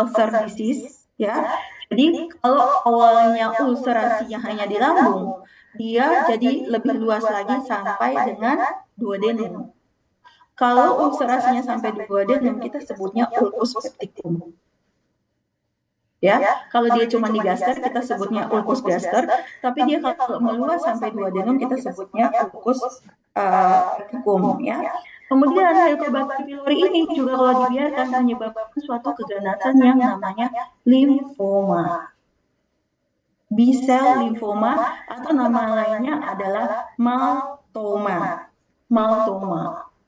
S1: ulcer disease, ya. Jadi kalau awalnya ulcerasinya hanya di lambung, dia jadi lebih luas lagi sampai dengan duodenum. Kalau ulcerasinya sampai di duodenum, kita sebutnya ulcus pepticum. Ya, kalau dia cuma di gaster, kita sebutnya ulcus gaster. Tapi dia kalau meluas sampai duodenum, kita sebutnya ulcus pepticum. Ya. Kemudian Helicobacter pylori ini juga kalau dibiarkan menyebabkan suatu keganasan yang namanya limfoma. B-cell lymphoma atau nama lainnya adalah maltoma.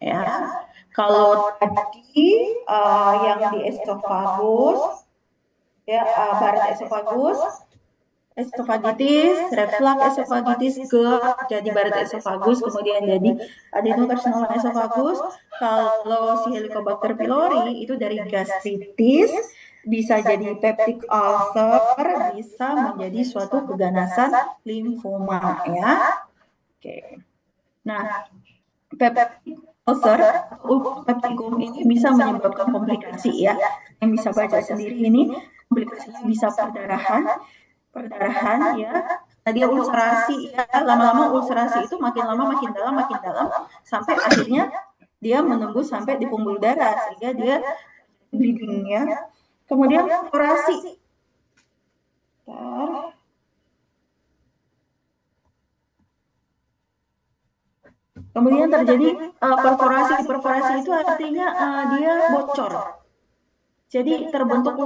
S1: Ya, kalau tadi yang di esofagus, ya barat esofagus, esofagitis, reflux esofagitis jadi barat esofagus, kemudian jadi adenokarsinoma esofagus. Kalau si Helicobacter pylori itu dari gastritis, bisa jadi peptic ulcer, bisa menjadi suatu keganasan limfoma ya. Oke. Nah, peptic ulcer, pepticum ini bisa menyebabkan komplikasi ya. Yang bisa baca sendiri ini, komplikasinya bisa perdarahan ya. Nah, dia ulcerasi ya, lama-lama ulcerasi itu makin lama makin dalam sampai akhirnya dia menembus sampai di pembuluh darah sehingga dia bleeding ya. Kemudian perforasi. Kemudian terjadi perforasi. Perforasi itu artinya dia bocor. Jadi terbentuk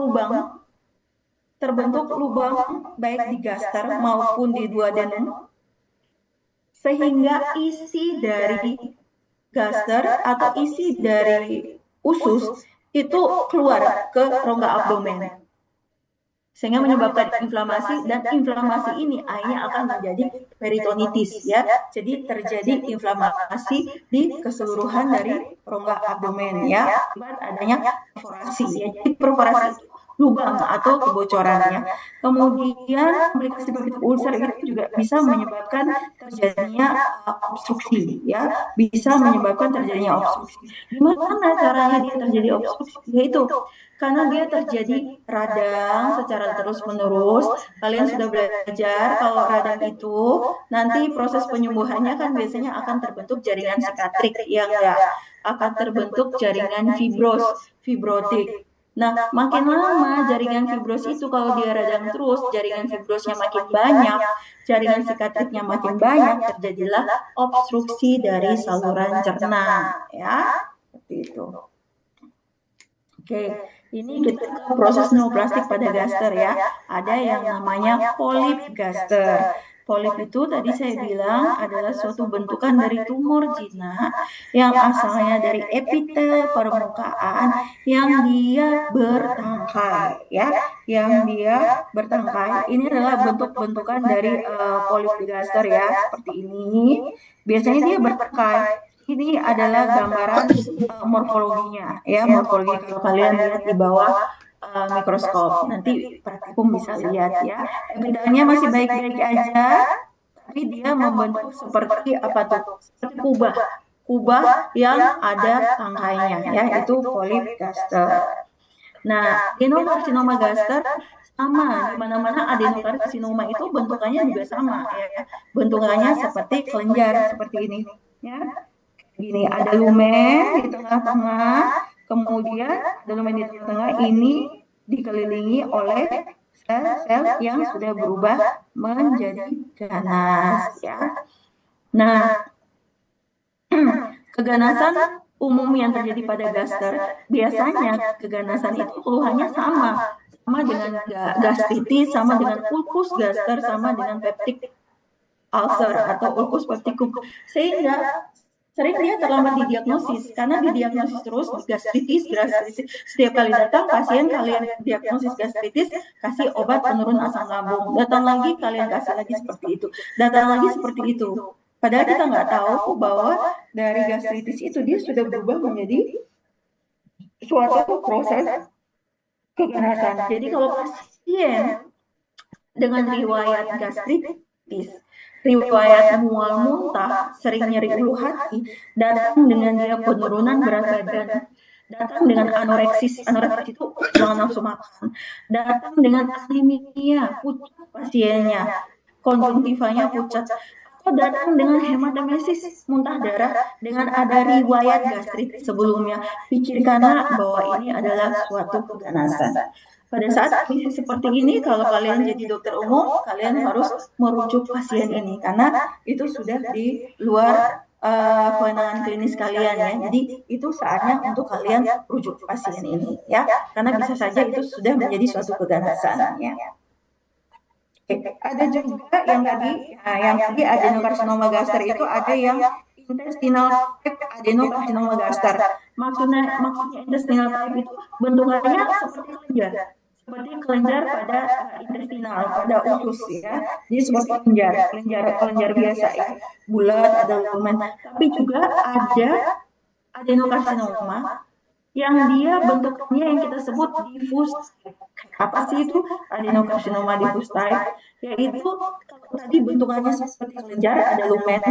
S1: lubang baik di gaster maupun di duodenum, sehingga isi dari gaster atau isi dari usus itu keluar ke rongga abdomen, sehingga menyebabkan inflamasi, dan inflamasi ini akhirnya akan menjadi peritonitis ya. Jadi terjadi inflamasi di keseluruhan dari rongga abdomen ya, akibat adanya perforasi ya. Jadi perforasi lubang atau kebocorannya. Kemudian komplikasi peptic ulcer itu juga bisa menyebabkan terjadinya obstruksi, ya, bisa menyebabkan terjadinya obstruksi. Gimana caranya dia terjadi obstruksi? Yaitu karena dia terjadi radang secara terus-menerus. Kalian sudah belajar kalau radang itu nanti proses penyembuhannya kan biasanya akan terbentuk jaringan sikatrik, yang enggak akan terbentuk jaringan fibrotik. Nah, makin lama jaringan fibros itu kalau dia radang terus, jaringan fibrosnya makin banyak, jaringan sikatriknya makin banyak, terjadilah obstruksi dari saluran cerna, ya, seperti itu. Oke, ini kita ke proses neoplastik pada gaster ya. Ada yang namanya polip gaster. Polip itu tadi saya bilang adalah suatu bentukan dari tumor jinak yang asalnya dari epitel permukaan yang dia bertangkai, ya, yang dia bertangkai. Ini adalah bentuk-bentukan dari polip gaster ya, seperti ini. Biasanya dia bertangkai. Ini adalah gambaran morfologinya, ya, morfologi kalau kalian lihat di bawah mikroskop. Nanti praktikum bisa lihat ya. Epitelnya masih baik-baik aja, tapi dia membentuk seperti apa tuh? Seperti kubah yang ada tangkainya, ya, itu polip gaster. Nah, adenokarsinoma gaster sama, di mana-mana adenokarsinoma itu bentukannya juga sama, ya. Bentukannya seperti kelenjar seperti ini, ya. Gini, ada lumen di tengah-tengah, kemudian ada lumen di tengah-tengah, ini dikelilingi oleh sel-sel yang sudah berubah menjadi ganas, ya. Nah, keganasan umum yang terjadi pada gaster, biasanya keganasan itu keluhannya sama dengan gastritis, sama dengan ulcus gaster, sama dengan peptic ulcer atau ulcus pepticum, sehingga sering dia terlambat didiagnosis, karena didiagnosis terus gastritis. Setiap kali datang pasien, kalian diagnosis gastritis, kasih obat penurun asam lambung, datang lagi kalian kasih lagi seperti itu, datang lagi seperti itu. Padahal kita nggak tahu bahwa dari gastritis itu dia sudah berubah menjadi suatu proses keganasan. Jadi kalau pasien dengan riwayat gastritis, riwayat mual muntah, sering nyeri ulu hati, datang dengan dia penurunan berat badan, datang dengan anoreksis itu kehilangan nafsu makan, datang dengan anemia, pucat pasiennya, konjungtivanya pucat, atau datang dengan hematomesis, muntah darah, dengan ada riwayat gastrit sebelumnya, pikirkanlah bahwa ini adalah suatu keganasan. Pada saat kondisi seperti ini, kalau kalian jadi dokter umum, kalian harus merujuk pasien ini, karena itu sudah di luar kewenangan klinis kalian, ya. Jadi itu saatnya untuk kalian rujuk pasien ini, ya, karena bisa saja itu sudah menjadi suatu keganasan, ya. Oke, ada juga yang tadi adenokarsinoma gaster itu ada yang intestinal type adenokarsinoma gaster. Maksudnya intestinal type itu bentukannya seperti kelenjar pada intestinal, pada usus, ya. Jadi seperti kelenjar biasa, ya, bulat, ada lumen. Tapi juga ada adenokarsinoma yang dia bentuknya yang kita sebut diffuse. Apa sih itu adenokarsinoma diffuse type? Yaitu tadi bentukannya seperti kelenjar, ada lumen,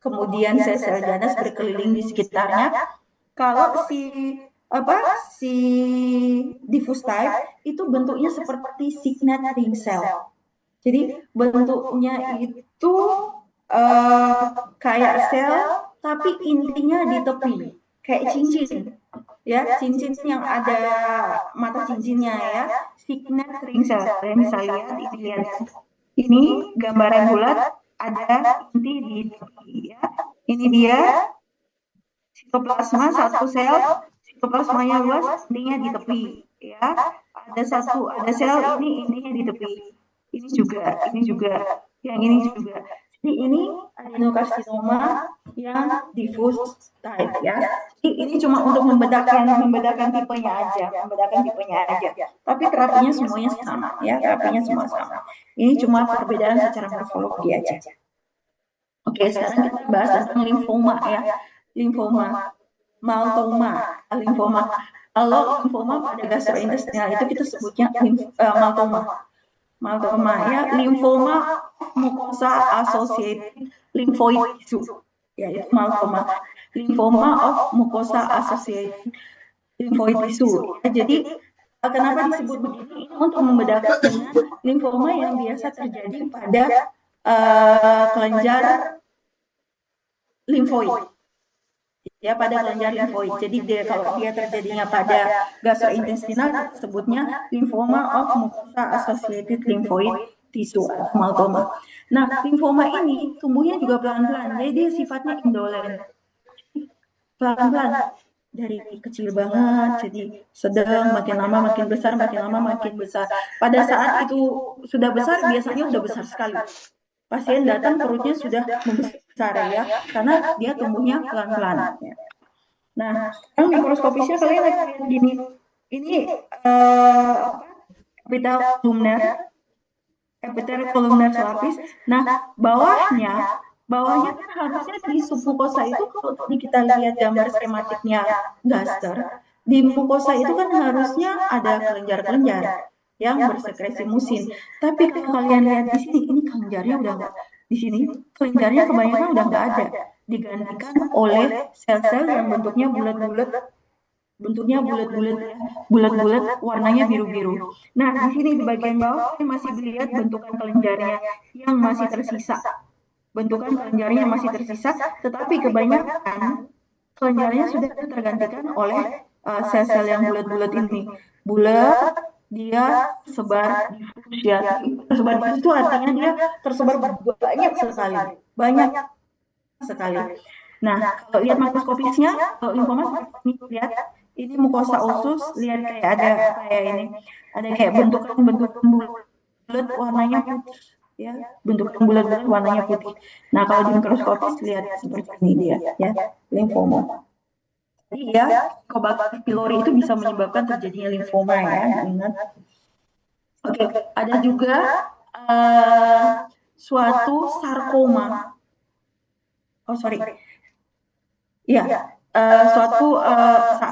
S1: kemudian sel-sel ganas berkeliling di sekitarnya. Kalau si diffuse type itu bentuknya seperti signet ring cell. Jadi bentuknya itu kayak sel, tapi intinya di tepi, kayak cincin, ya, cincin yang ada mata cincinnya, ya, signet ring cell. Kalian bisa lihat ini gambaran bulat, ada inti di tepi, ya. Ini dia sitoplasma, satu sel, sitoplasmanya luas, intinya di tepi, ya. Ada sel ini intinya di tepi. Ini juga, yang ini juga. Jadi ini adenokarsinoma yang diffuse type, ya. Jadi ini cuma untuk membedakan tipenya aja, Tapi terapinya semuanya sama, ya. Terapinya semua sama. Ini cuma perbedaan secara morfologi aja. Oke, sekarang kita bahas tentang limfoma, ya. Maltoma. Kalau limfoma pada gastrointestinal itu kita sebutnya maltoma. Myeloma ya, lymphoma mucosa associated lymphoid tissue, yaitu myeloma. Lymphoma of mucosa associated lymphoid tissue. Ya, jadi kenapa disebut begini? Ini untuk membedakan dengan limfoma yang biasa terjadi pada kelenjar limfoid. Ya, pada kelenjar limfoid. Jadi kalau dia terjadinya pada gastrointestinal, kita sebutnya lymphoma of mucosa associated lymphoid tissue atau myeloma. Nah, limfoma ini tumbuhnya juga pelan-pelan. Jadi dia sifatnya indolen. Pelan-pelan. Dari kecil banget, jadi sedang, makin lama makin besar, makin lama makin besar. Pada saat itu sudah besar, biasanya sudah besar sekali. Pasien datang perutnya sudah membesar ya, karena dia tumbuhnya pelan-pelan. Ya. Nah, yang mikroskopisnya kalian lihat gini, ini epithelial columnar lapis. Nah, bawahnya kan harusnya di submukosa itu, kalau kita lihat gambar skematiknya gaster, di mukosa itu kan harusnya ada kelenjar-kelenjar yang bersekresi musin. Tapi kalau kalian lihat di sini, ini kelenjarnya udah nggak di sini, kelenjarnya kebanyakan udah nggak ada, digantikan oleh sel-sel yang bentuknya bulat-bulat, warnanya biru-biru. Nah, di sini di bagian bawah kita masih lihat bentukan kelenjarnya yang masih tersisa. Tetapi kebanyakan kelenjarnya sudah tergantikan oleh sel-sel yang bulat-bulat ini. Bulat, dia sebar diffuse ya. Tersebar diffuse itu artinya dia tersebar banyak sekali. Nah, kalau lihat makroskopisnya, kalau lymphoma ini lihat, ini mukosa usus, lihat kayak bentukan bulat warnanya putih. Ya, bentukan bulat-bulat warnanya putih. Nah, kalau di mikroskopis lihat seperti ini dia, ya, limfoma. Jadi ya, Helicobacter pylori itu bisa menyebabkan terjadinya limfoma ya, ingat. Oke, ada juga suatu sarkoma. Suatu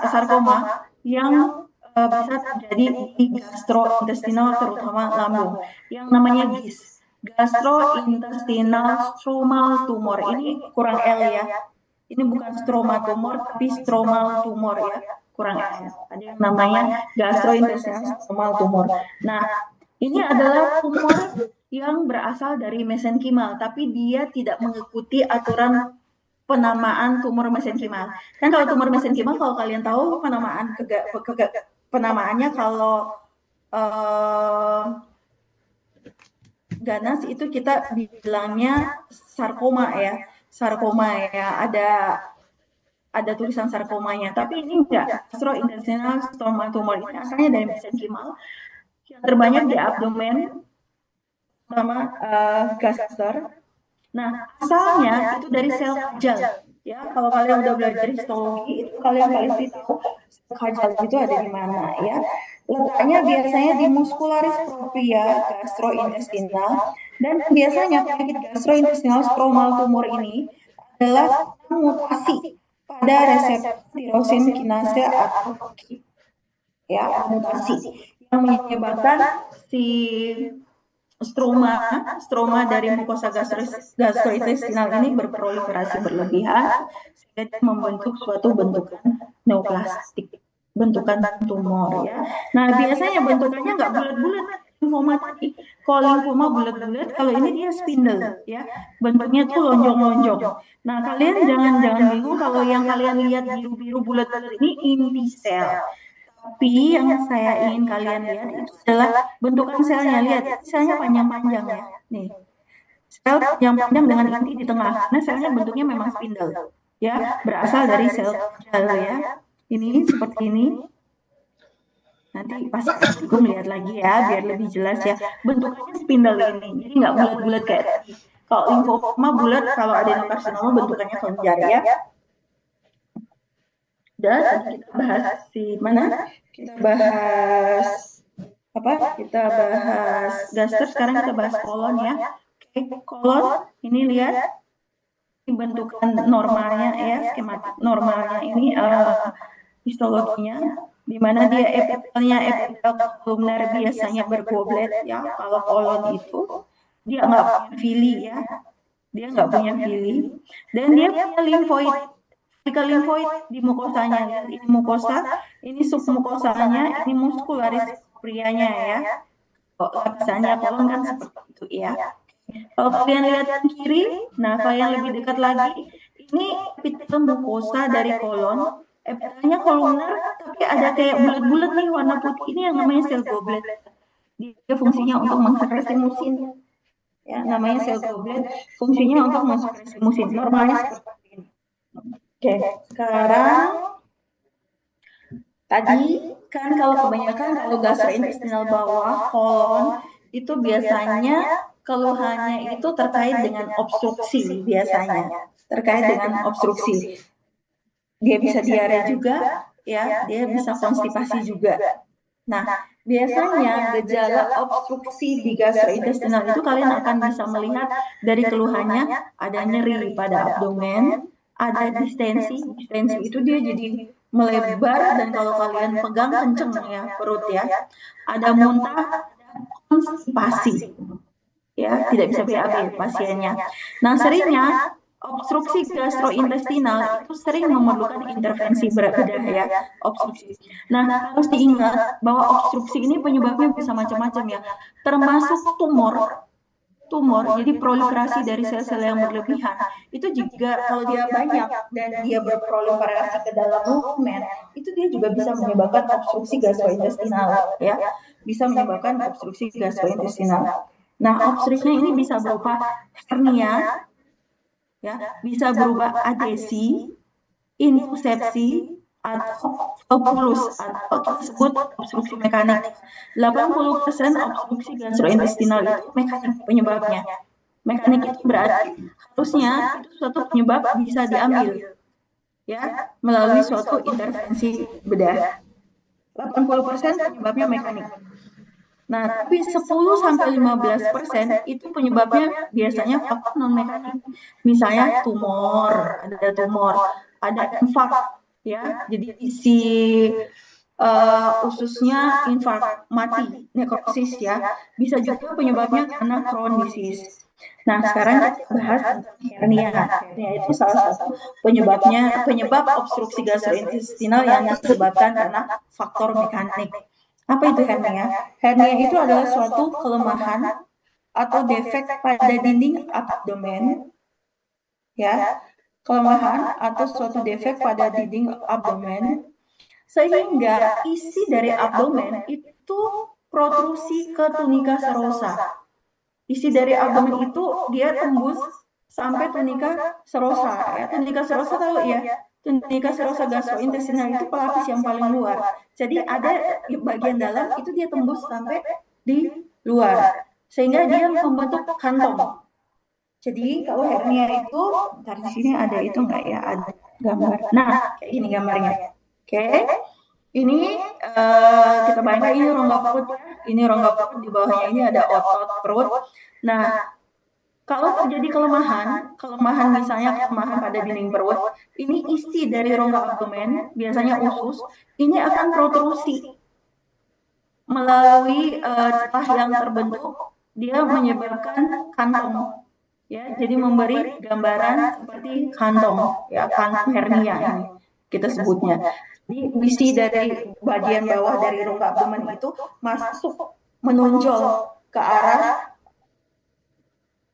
S1: sarkoma yang bisa terjadi di gastrointestinal, terutama lambung, yang namanya GIS. Gastrointestinal stromal tumor. Ini kurang L ya. Ini bukan stroma tumor, tapi stromal tumor ya. Kurang L. Ada yang namanya gastrointestinal stromal tumor. Nah, ini adalah tumor yang berasal dari mesenkimal, tapi dia tidak mengikuti aturan penamaan tumor mesenkimal. Kan kalau tumor mesenkimal, kalau kalian tahu penamaannya kalau ganas itu kita bilangnya sarkoma ya, ada tulisan sarkomanya, tapi ini enggak. Gastrointestinal stromal tumor ini asalnya dari mesenkimal, yang terbanyak di abdomen sama gaster. Nah, asalnya itu dari sel kajal. Ya, kalau kalian udah belajar histologi, itu kalian pasti tahu sel kajal itu ada di mana ya. Letaknya biasanya di muscularis propria gastrointestinal, dan biasanya penyakit gastrointestinal stromal tumor ini adalah mutasi pada reseptor tirosin kinase atau KI. Ya, mutasi yang menyebabkan si stroma dari mukosa gastrointestinal ini berproliferasi berlebihan sehingga membentuk suatu bentukan neoplastik, bentukan tumor ya. Nah, biasanya bentukannya nggak bulat-bulat limfoma tadi. Kalau limfoma bulat-bulat, kalau ini dia spindle ya, bentuknya tuh lonjong-lonjong. Nah, kalian jangan bingung kalau yang kalian lihat biru-biru bulat-bulat ini inti sel. Tapi yang saya ingin kalian lihat itu adalah bentukan selnya. Lihat, selnya panjang-panjang ya. Nih, sel yang panjang dengan inti di tengah. Karena selnya bentuknya memang spindle, ya, berasal dari sel kajal ya. Ini seperti ini. Nanti pas aku lihat lagi ya, biar lebih jelas ya. Bentuknya spindle ini, jadi nggak bulat-bulat kayak tadi. Kalau limfoma bulat, kalau adenokarsinoma bentukannya kelenjar ya. Dan kita bahas di mana? Kita bahas gaster. Sekarang kita bahas kolon ya. Oke, kolon ini lihat ini bentukan normalnya ya, skematik normalnya ini histologinya. di mana dia epitel kolumner biasanya bergoblet ya. Kalau kolon itu dia nggak punya villi ya, dia nggak punya villi, dan dia punya limfoid, limfoid di mukosanya. Ini mukosa, ini submukosanya, ini muscularis proprianya ya. Lapisannya kolon kan seperti itu ya. Kalau kalian lihat yang kiri, nah kalau yang lebih dekat lagi, ini epitel mukosa dari kolon, epitelnya kolumner, tapi ada kayak bulat-bulat nih warna putih, ini yang namanya sel goblet. Dia fungsinya untuk mensekresi musin, ya namanya sel goblet, fungsinya untuk mensekresi musin. Normalnya seperti ini. Oke, sekarang tadi kan kalau kebanyakan kalau gastrointestinal bawah, kolon, itu biasanya keluhannya itu terkait dengan obstruksi biasanya. Terkait dengan obstruksi. Dia bisa diare juga, ya, dia bisa konstipasi juga. Nah, biasanya gejala obstruksi di gastrointestinal itu kalian akan bisa melihat dari keluhannya ada nyeri pada abdomen, ada distensi. Distensi itu dia jadi melebar dan kalau kalian pegang kenceng ya perut ya. Ada muntah, konstipasi. Ya, tidak bisa BAB pasiennya. Nah, seringnya obstruksi gastrointestinal itu sering memerlukan intervensi bedah ya, obstruksi. Nah, harus diingat bahwa obstruksi ini penyebabnya bisa macam-macam ya, termasuk tumor. Jadi proliferasi dari sel-sel yang berlebihan itu juga kalau dia banyak dan dia berproliferasi ke dalam lumen, itu dia juga bisa menyebabkan obstruksi gastrointestinal ya, bisa menyebabkan obstruksi gastrointestinal. Nah, obstruksinya ini bisa berupa hernia, ya, bisa berupa adesi, intusepsi, atau opulus atau tersebut obstruksi mekanik. 80% obstruksi gastrointestinal itu mekanik penyebabnya. Mekanik itu berarti harusnya itu suatu penyebab bisa diambil ya melalui suatu intervensi bedah. 80% penyebabnya mekanik. Nah, tapi 10-15% itu penyebabnya biasanya faktor non mekanik. Misalnya tumor, ada infak ya. Jadi isi ususnya infark mati, nekrosis ya. Bisa juga penyebabnya karena Crohn disease. Nah, sekarang kita bahas hernia. Hernia itu salah satu penyebab obstruksi gastrointestinal yang disebabkan karena faktor mekanik. Apa itu hernia? Hernia itu adalah suatu kelemahan atau defek pada dinding abdomen, ya, kelemahan atau suatu defek pada dinding abdomen, sehingga isi dari abdomen itu protrusi ke tunika serosa. Isi dari abdomen itu dia tembus sampai tunika serosa. Ya, tunika serosa tahu ya? Tunika serosa gastrointestinal itu pelapis yang paling luar. Jadi ada bagian dalam itu dia tembus sampai di luar, sehingga dia membentuk kantong. Jadi kalau hernia itu, ntar di sini ada itu nggak ya? Ada gambar. Nah, kayak ini gambarnya. Oke, ini kita bayangkan ini rongga perut. Ini rongga perut, di bawahnya ini ada otot perut. Nah, kalau terjadi kelemahan misalnya kelemahan pada dinding perut, ini isi dari rongga abdomen, biasanya usus, ini akan protrusi melalui celah yang terbentuk, dia menyebabkan kantong, ya, jadi memberi gambaran seperti kantong, ya, kantong hernia ini kita sebutnya. Jadi isi dari bagian bawah dari rongga abdomen itu masuk menonjol ke arah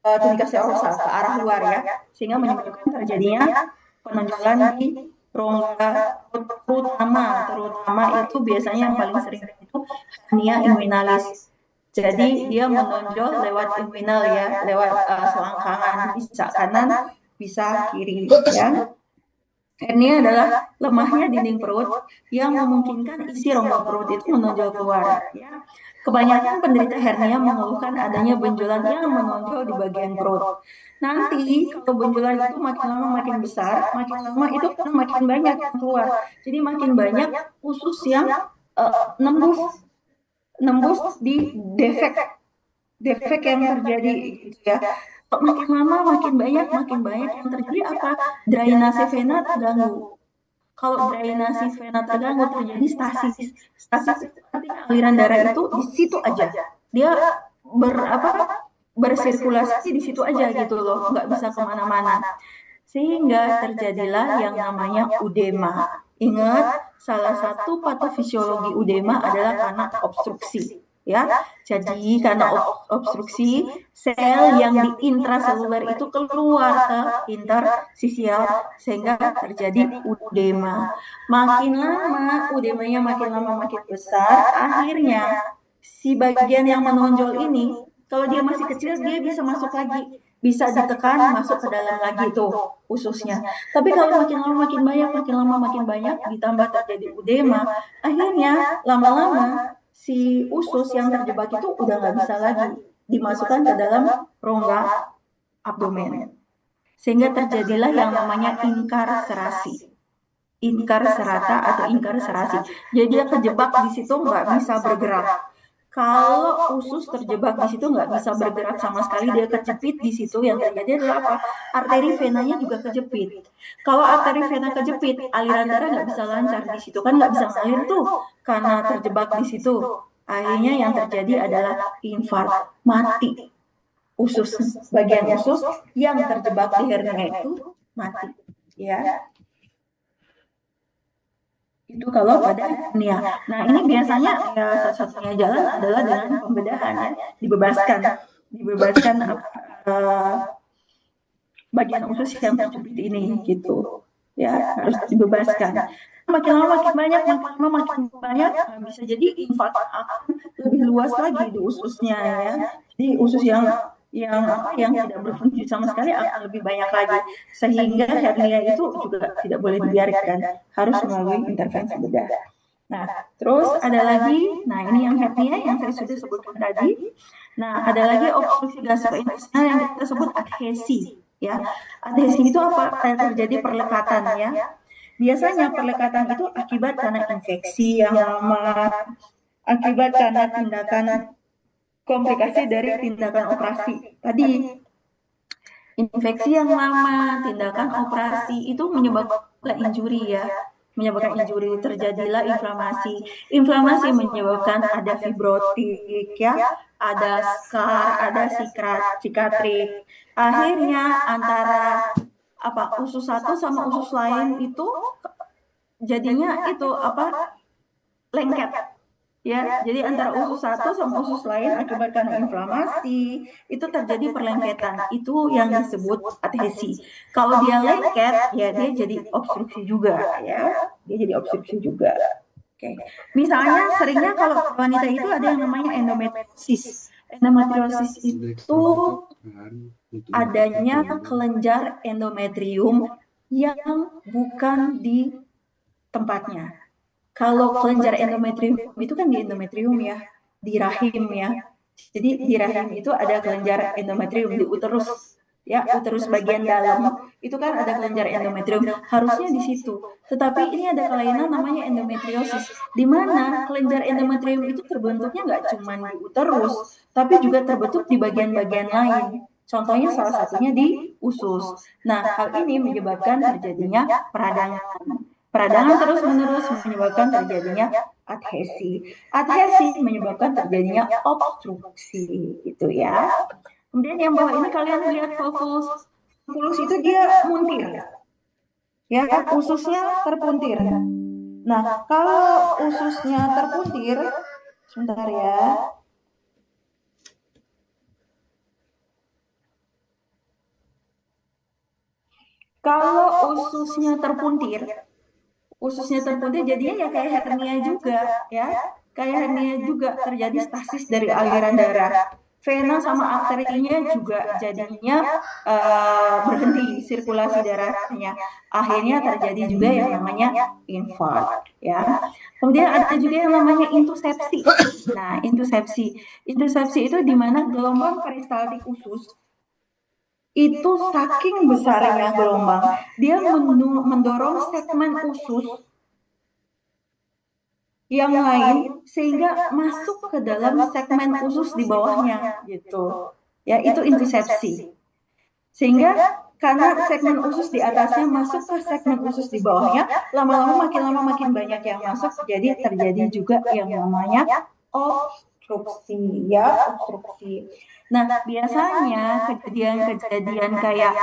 S1: tunika serosa, ke arah luar ya, sehingga menyebabkan terjadinya penonjolan di rongga terutama itu biasanya yang paling sering itu hernia inguinalis. Jadi dia menonjol lewat inguinal ya, lewat selangkangan, bisa kanan, bisa kiri ya. Hernia adalah lemahnya dinding perut yang memungkinkan isi rongga perut itu menonjol keluar ya. Kebanyakan penderita hernia mengeluhkan adanya benjolan yang menonjol di bagian perut. Nanti kalau benjolan itu makin lama makin besar, makin lama itu makin banyak yang keluar. Jadi makin banyak usus yang nembus di defek yang terjadi gitu ya. Makin lama makin banyak yang terjadi apa? Drainase vena terganggu. Kalau drainasi vena terganggu terjadi stasis. Stasis itu artinya aliran darah itu di situ aja. Dia bersirkulasi di situ aja gitu loh, nggak bisa kemana-mana. Sehingga terjadilah yang namanya udema. Ingat, salah satu patofisiologi udema adalah karena obstruksi. Ya, jadi karena obstruksi, sel yang di intraseluler itu keluar ke intersisial sehingga terjadi udema. Makin lama, udemanya makin lama makin besar, akhirnya si bagian yang menonjol ini, kalau dia masih kecil dia bisa masuk lagi, bisa ditekan masuk ke dalam lagi tuh ususnya. Tapi kalau makin lama makin banyak, makin lama makin banyak, ditambah terjadi udema, akhirnya lama-lama si usus yang terjebak itu udah nggak bisa lagi dimasukkan ke dalam rongga abdomen. Sehingga terjadilah yang namanya inkarserasi. Inkarserata atau inkarserasi. Jadi dia kejebak di situ nggak bisa bergerak. Kalau usus terjebak di situ nggak bisa bergerak sama sekali, dia kejepit di situ, yang terjadi adalah apa? Arteri venanya juga kejepit. Kalau arteri vena kejepit, aliran darah nggak bisa lancar di situ, kan nggak bisa ngalir tuh karena terjebak di situ. Akhirnya yang terjadi adalah infark, mati. Usus, bagian usus yang terjebak di hernia itu mati. Ya. Itu kalau pada hernia. Nah, ini biasanya ya satu-satunya jalan adalah dengan pembedahan, ya. Dibebaskan bagian usus yang terjepit ini gitu. Ya, harus dibebaskan. Makin lama makin banyak, bisa jadi infark akan lebih luas lagi di ususnya, ya. Jadi usus yang tidak berfungsi sama sekali akan lebih banyak lagi, sehingga hernia itu juga tidak boleh dibiarkan, harus melalui intervensi bedah. Nah, terus ada lagi, nah ini yang hernia yang saya sudah sebutkan tadi. Nah, ada lagi obstruksi gastrointestinal yang kita sebut adhesi, ya. Adhesi itu apa? Terjadi perlekatan, ya. Biasanya perlekatan itu akibat karena infeksi yang lama, akibat karena tindakan komplikasi dari tindakan operasi. Tadi infeksi yang lama, tindakan operasi itu menyebabkan injuri, ya. Menyebabkan injuri, terjadilah inflamasi. Inflamasi menyebabkan ada fibrotik, ya, ada scar, ada sikatrik. Akhirnya antara usus satu sama usus lain itu jadinya itu lengket. Ya, jadi antara usus satu sama usus lain akibat karena inflamasi itu terjadi perlengketan. Itu yang disebut adhesi. Kalau dia lengket, ya dia jadi obstruksi juga, ya. Dia jadi obstruksi juga. Oke. Misalnya seringnya kalau wanita itu ada yang namanya endometriosis. Endometriosis itu adanya kelenjar endometrium yang bukan di tempatnya. Kalau kelenjar endometrium itu kan di endometrium, ya, di rahim, ya. Jadi di rahim itu ada kelenjar endometrium, di uterus, ya, uterus bagian dalam itu kan ada kelenjar endometrium, harusnya di situ. Tetapi ini ada kelainan namanya endometriosis, di mana kelenjar endometrium itu terbentuknya nggak cuma di uterus, tapi juga terbentuk di bagian-bagian lain. Contohnya salah satunya di usus. Nah, hal ini menyebabkan terjadinya peradangan. Peradangan terus-menerus menyebabkan terjadinya adhesi. Adhesi menyebabkan terjadinya obstruksi, gitu, ya. Kemudian yang bawah ini kalian lihat volvulus. Volvulus itu dia muntir, ya, ususnya terpuntir. Nah, kalau ususnya terpuntir, sebentar ya. Kalau ususnya terpuntir jadinya ya kayak hernia juga, ya. Kayak hernia juga terjadi stasis dari aliran darah. Vena sama arterinya juga jadinya berhenti sirkulasi darahnya. Akhirnya terjadi juga yang namanya infark, ya. Kemudian ada juga yang namanya intusepsi. Nah, intusepsi itu di mana gelombang peristaltik usus itu saking besarnya gelombang, dia mendorong segmen usus yang lain sehingga masuk ke dalam segmen usus di bawahnya, gitu. Ya, itu intusepsi. Sehingga karena segmen usus di atasnya masuk ke segmen usus di bawahnya, lama makin banyak yang masuk, jadi terjadi juga yang namanya obstruksi ya, obstruksi. Nah, biasanya kejadian-kejadian kayak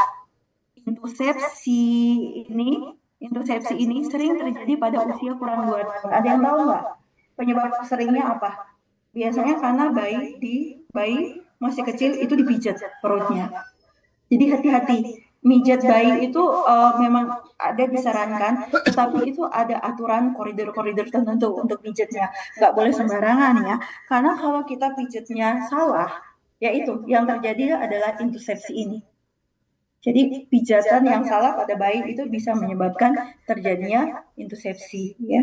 S1: intusepsi ini sering terjadi pada usia kurang 2 tahun. Ada yang tahu nggak penyebab seringnya apa? Biasanya karena bayi masih kecil itu dipijat perutnya. Jadi hati-hati, mijat bayi itu memang ada disarankan, tetapi itu ada aturan koridor-koridor tertentu untuk pijatnya. Nggak boleh sembarangan ya, karena kalau kita pijatnya salah, yaitu yang terjadi adalah intusepsi ini. Jadi pijatan yang salah pada bayi itu bisa menyebabkan terjadinya intusepsi ya.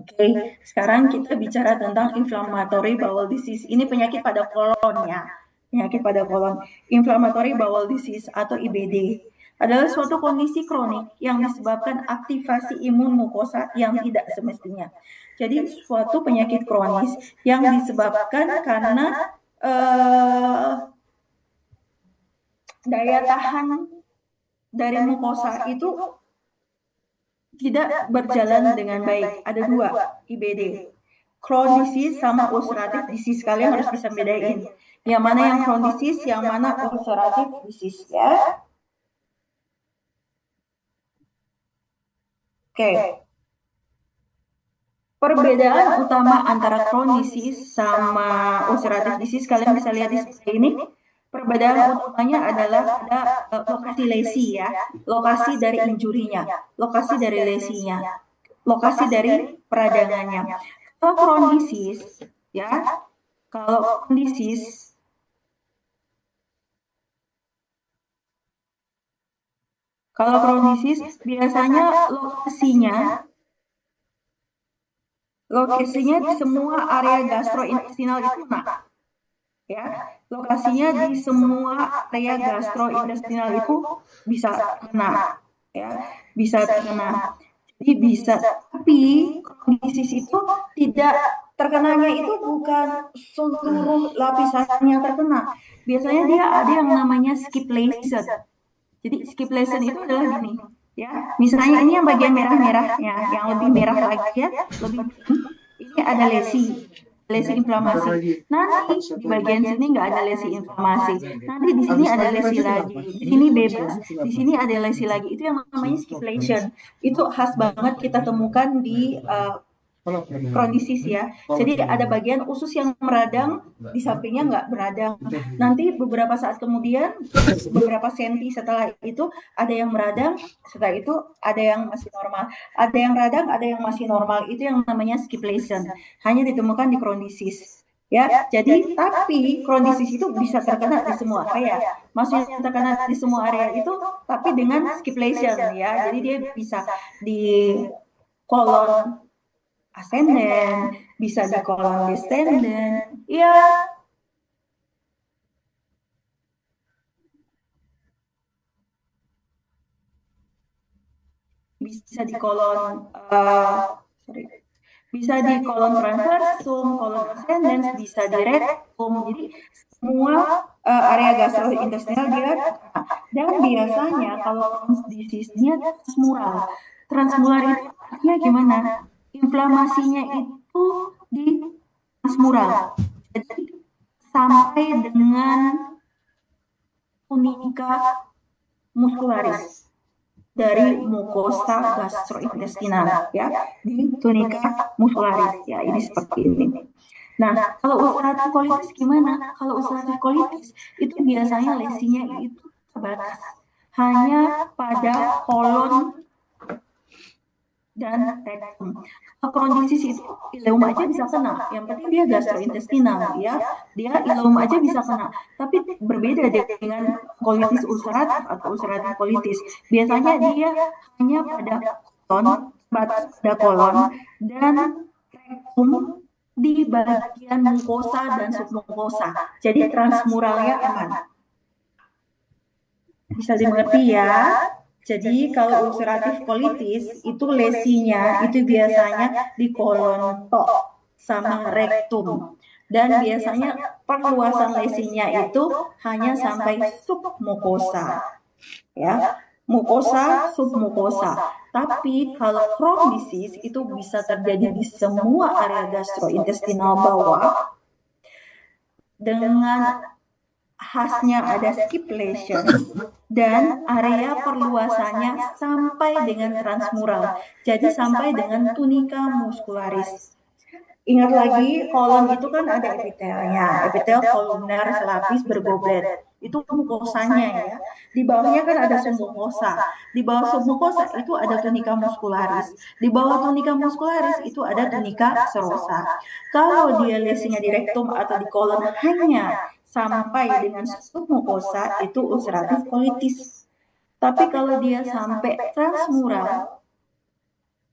S1: Oke, sekarang kita bicara tentang inflammatory bowel disease. Ini penyakit pada kolon ya. Penyakit pada kolon. Inflammatory bowel disease atau IBD adalah suatu kondisi kronik yang disebabkan aktivasi imun mukosa yang tidak semestinya. Jadi suatu penyakit kronis yang disebabkan karena daya tahan dari mukosa itu tidak berjalan dengan baik. Ada 2 IBD. Crohn disease sama ulcerative disease. Kalian harus bisa bedain. Yang mana yang Crohn disease, yang mana ulcerative disease ya. Oke. Perbedaan utama antara Crohn disease sama ulcerative disease kalian bisa lihat di sini ini. Perbedaan utamanya adalah pada lokasi lesi ya, lokasi dari injurinya, lokasi dari lesinya, lokasi dari peradangannya. Kalau Crohn disease ya, kalau Crohn disease biasanya lokasinya di semua area gastrointestinal itu kena. Ya, lokasinya di semua area gastrointestinal itu bisa kena, ya, bisa terkena. Jadi bisa, tapi kondisi itu tidak terkenanya itu bukan seluruh lapisannya terkena. Biasanya dia ada yang namanya skip lesion. Jadi skip lesion itu adalah gini, ya. Misalnya ini yang bagian merah-merahnya, yang lebih merah lagi ya, ini ada lesi inflamasi. Nanti di bagian sini nggak ada lesi inflamasi. Nanti di sini ada lesi lagi. Di sini bebas. Di sini ada lesi lagi. Itu yang namanya skip lesion. Itu khas banget kita temukan di Crohn disease ya. Jadi ada bagian usus yang meradang, di sampingnya nggak meradang. Nanti beberapa saat kemudian, beberapa senti setelah itu ada yang meradang, setelah itu ada yang masih normal. Ada yang radang, ada yang masih normal. Itu yang namanya skip lesion. Hanya ditemukan di Crohn disease. Ya, jadi tapi Crohn disease itu bisa terkena di semua area. Maksudnya terkena di semua area itu, tapi dengan skip lesion ya. Jadi dia bisa di kolon ascendant, bisa di kolon descendant, ya. Bisa di kolon, bisa di kolon transversum, kolon ascendens, bisa di rektum. Jadi semua area gastrointestinal dia. Dan biasanya kalau disease-nya transmural. Transmural itu artinya gimana? Inflamasinya itu di transmural. Jadi sampai dengan tunika muscularis dari mukosa gastrointestinal ya, di tunika muscularis ya, ini seperti ini. Nah, kalau ulcerative colitis gimana? Kalau ulcerative colitis itu biasanya lesinya itu terbatas hanya pada kolon dan rektum. Crohn disease itu ileum aja bisa kena. Yang penting dia gastrointestinal ya. Dia ileum aja bisa kena. Tapi berbeda dengan colitis ulceratif atau ulcerative colitis. Biasanya dia hanya pada kolon, batas pada kolon dan rektum di bagian mukosa dan submukosa. Jadi transmuralnya aman. Bisa dimengerti ya. Jadi kalau ulcerative colitis itu lesinya itu biasanya di kolon tok sama rektum. dan biasanya perluasan lesinya itu hanya sampai submukosa, ya, mukosa, submukosa. Tapi kalau Crohn disease itu bisa terjadi di semua area gastrointestinal bawah dengan khasnya ada skip lesion dan area perluasannya sampai dengan transmural. Jadi sampai dengan tunica muscularis. Ingat lagi, kolon itu kan ada epitelnya, epitel kolumner selapis bergoblet. Itu mukosanya ya. Di bawahnya kan ada submukosa. Di bawah submukosa itu ada tunica muscularis. Di bawah tunica muscularis itu ada tunica serosa. Kalau dia lesinya di rektum atau di kolon hanya sampai dengan submukosa itu ulcerative colitis. Tapi kalau dia sampai transmural,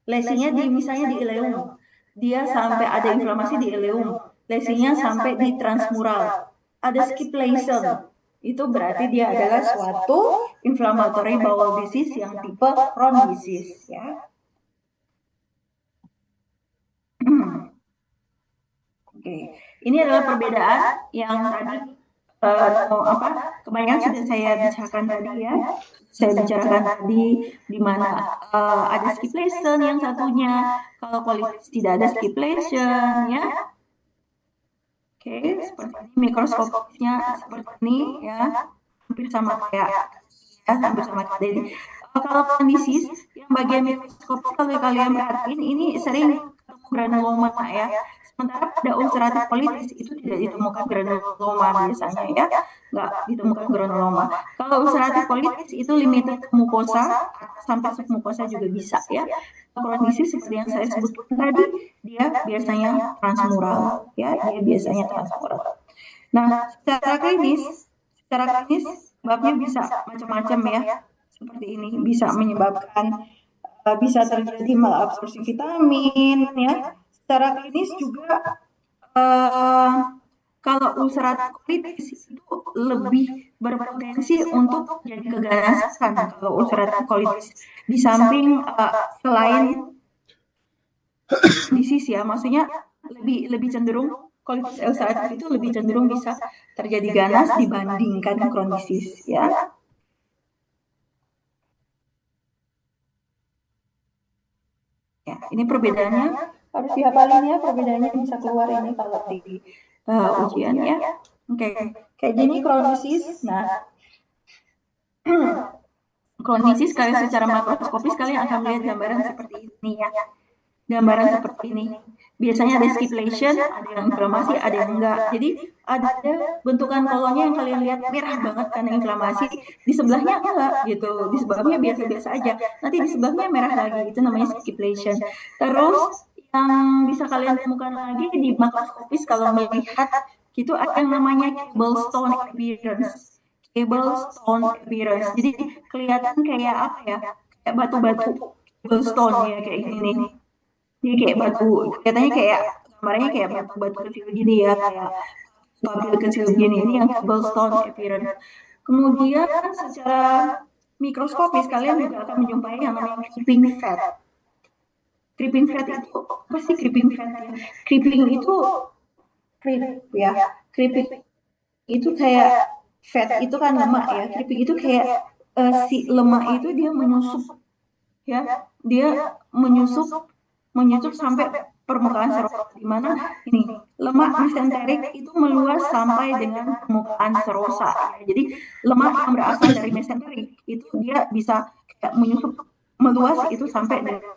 S1: lesinya di misalnya di ileum, dia sampai ada inflamasi di ileum, lesinya sampai di transmural, ada skip lesion, itu berarti dia adalah suatu inflammatory bowel disease yang tipe Crohn disease, ya. Oke, ini adalah perbedaan yang tadi kebanyakan sudah saya bicarakan tadi ya. Saya bicarakan tadi di mana ada skip lesion yang satunya, kalau colitis tidak ada skip lesion ya. Oke, seperti ini mikroskopnya seperti ini ya, hampir sama kayak ya, hampir sama kayak ini. Kalau kondisi yang bagian mikroskop kalau kalian perhatiin ini sering granuloma ya. Sementara pada ulcerative colitis itu tidak ditemukan granuloma biasanya ya, nggak ditemukan granuloma. Kalau ulcerative colitis itu limited ke mukosa, sampai submukosa juga bisa ya. Kondisi seperti yang saya sebutkan tadi, dia biasanya transmural ya, dia biasanya transmural. Nah, secara klinis sebabnya bisa macam-macam ya, seperti ini bisa menyebabkan bisa terjadi malabsorpsi vitamin ya. Secara klinis juga kalau ulcerative colitis itu lebih berpotensi untuk jadi keganasan kalau ulcerative colitis. Di samping selain disease ya, maksudnya lebih cenderung colitis ulcerative itu lebih cenderung bisa terjadi ganas dibandingkan Crohn disease ya. Ya, ini perbedaannya harus dihafalin ya, perbedaannya bisa keluar ini kalau di ujian ya. Oke, kayak gini Crohn disease. Nah, Crohn disease kalian secara makroskopis kalian akan melihat gambaran seperti ini ya. Gambaran seperti ini. Biasanya ada skip lesion, ada yang inflamasi, ada yang enggak. Jadi ada bentukan kolonnya yang kalian lihat merah banget karena inflamasi, di sebelahnya enggak gitu. Di sebelahnya biasa-biasa aja. Nanti di sebelahnya merah lagi, itu namanya skip lesion. Terus yang bisa kalian temukan lagi di makroskopis kalau melihat itu ada yang namanya cobblestone appearance. Cobblestone appearance. Jadi kelihatan kayak apa ya? Kayak batu-batu cobblestone ya kayak gini. Jadi kayak batu, katanya kayak gambarnya kayak batu-batu kecil gini ya, kayak batu kecil gini. Ini yang cobblestone appearance. Kemudian secara mikroskopis kalian juga akan menjumpai yang namanya creeping fat. Creeping fat itu apa sih creeping fat ya? Creeping itu creeping itu kayak fat itu kan lemak ya. Creeping itu kayak si lemak itu dia menyusup ya, dia menyusup sampai permukaan serosa, di mana ini lemak mesenterik itu meluas sampai dengan permukaan serosa ya. Jadi lemak yang berasal dari mesenterik itu dia bisa kayak menyusup meluas itu sampai dengan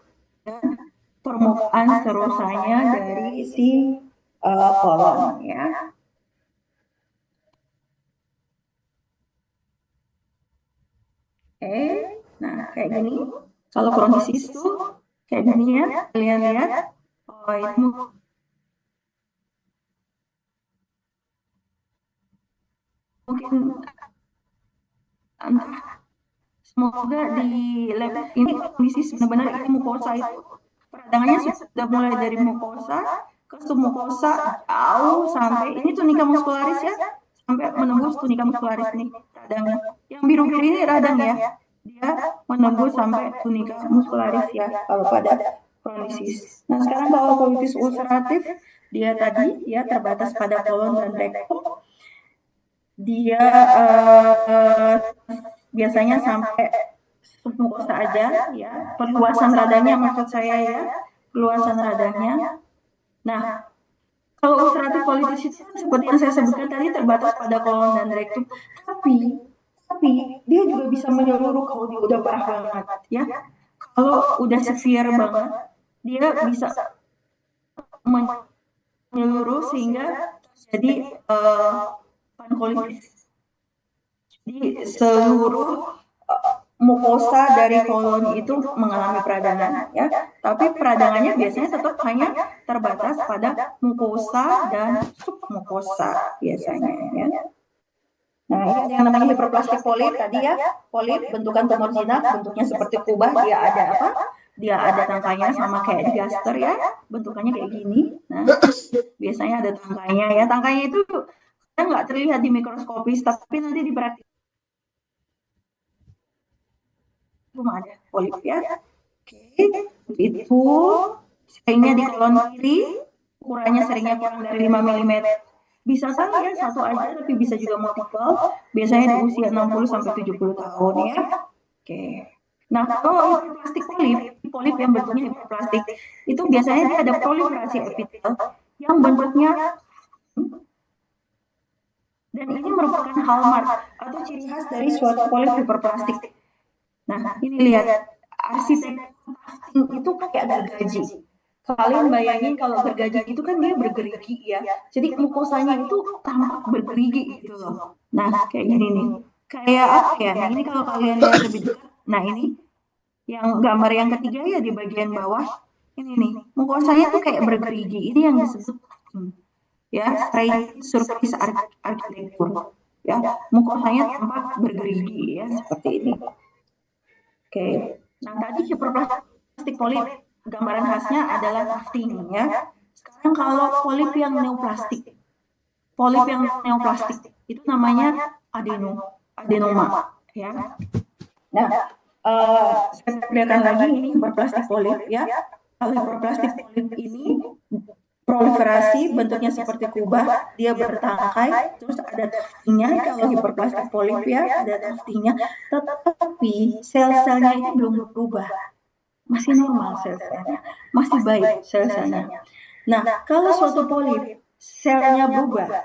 S1: permukaan serosanya dari si kolon ya. Nah kayak gini. Kalau Crohn disease tuh kayak gini ya, kalian lihat. Oh ini mungkin entah. Semoga di lab ini kondisi benar-benar ini mukosa itu peradangannya sudah mulai dari mukosa ke submukosa jauh sampai ini tunica muscularis ya, sampai menembus tunica muscularis nih radangnya. Yang biru-biru ini radang ya, dia menembus sampai tunica muscularis ya kalau pada Crohn disease. Nah sekarang kalau colitis ulceratif dia tadi ya terbatas pada kolon dan rektum. Dia biasanya sampai mukosa aja ya, perluasan radanya maksud saya ya, perluasan radanya. Nah, kalau ulceratif colitis itu kan seperti yang saya sebutkan tadi terbatas pada kolon dan rektum, tapi dia juga bisa menyeluruh kalau dia udah parah banget ya. Kalau udah severe banget, dia bisa menyeluruh sehingga jadi pankolitis. Jadi seluruh mukosa dari kolon itu mengalami peradangan ya, tapi peradangannya biasanya tetap hanya terbatas pada mukosa dan submukosa biasanya ya. Nah, ini ada yang namanya hiperplastik polip tadi ya, polip bentukan tumor jinak, bentuknya seperti kubah, dia ada apa? Dia ada tangkainya sama kayak di gaster ya, bentukannya kayak gini. Nah, biasanya ada tangkainya ya, tangkainya itu nggak terlihat di mikroskopis, tapi nanti diperhatikan ada polip ya. Oke, itu seringnya di kolon kiri, ukurannya seringnya kurang dari 5 mm. Bisa kan ya satu aja, tapi bisa juga multiple. Biasanya di usia 60 sampai 70 tahun ya. Oke. Nah, kalau hiperplastik polip yang bentuknya hiperplastik, itu biasanya dia ada proliferasi epitel yang bentuknya, dan ini merupakan hallmark atau ciri khas dari suatu polip hiperplastik. Nah, ini lihat arsitektur itu kayak gergaji. Kalian bayangin kalau gergaji itu kan dia bergerigi ya. Jadi mukosanya itu tampak bergerigi gitu loh. Nah, kayak gini nih. Kayak apa ya? Nah, ini kalau kalian lihat lebih dekat. Nah, ini yang gambar yang ketiga ya di bagian bawah. Ini nih, mukosanya tuh kayak bergerigi. Ini yang disebut ya, striated surface architecture. Ya, mukosanya tampak bergerigi ya seperti ini. Oke, nah tadi hiperplastik polip, gambaran khasnya adalah tufting ya. Sekarang kalau polip yang neoplastik itu namanya adenoma ya. Nah, saya perlihatkan lagi ini hiperplastik polip ya. Kalau hiperplastik polip ini proliferasi bentuknya seperti kubah, dia bertangkai, terus ada tuftingnya. Kalau hiperplastik polip ya ada tuftingnya, tetapi sel-selnya itu belum berubah, masih normal sel-selnya, masih baik sel-selnya. Nah, kalau suatu polip selnya berubah,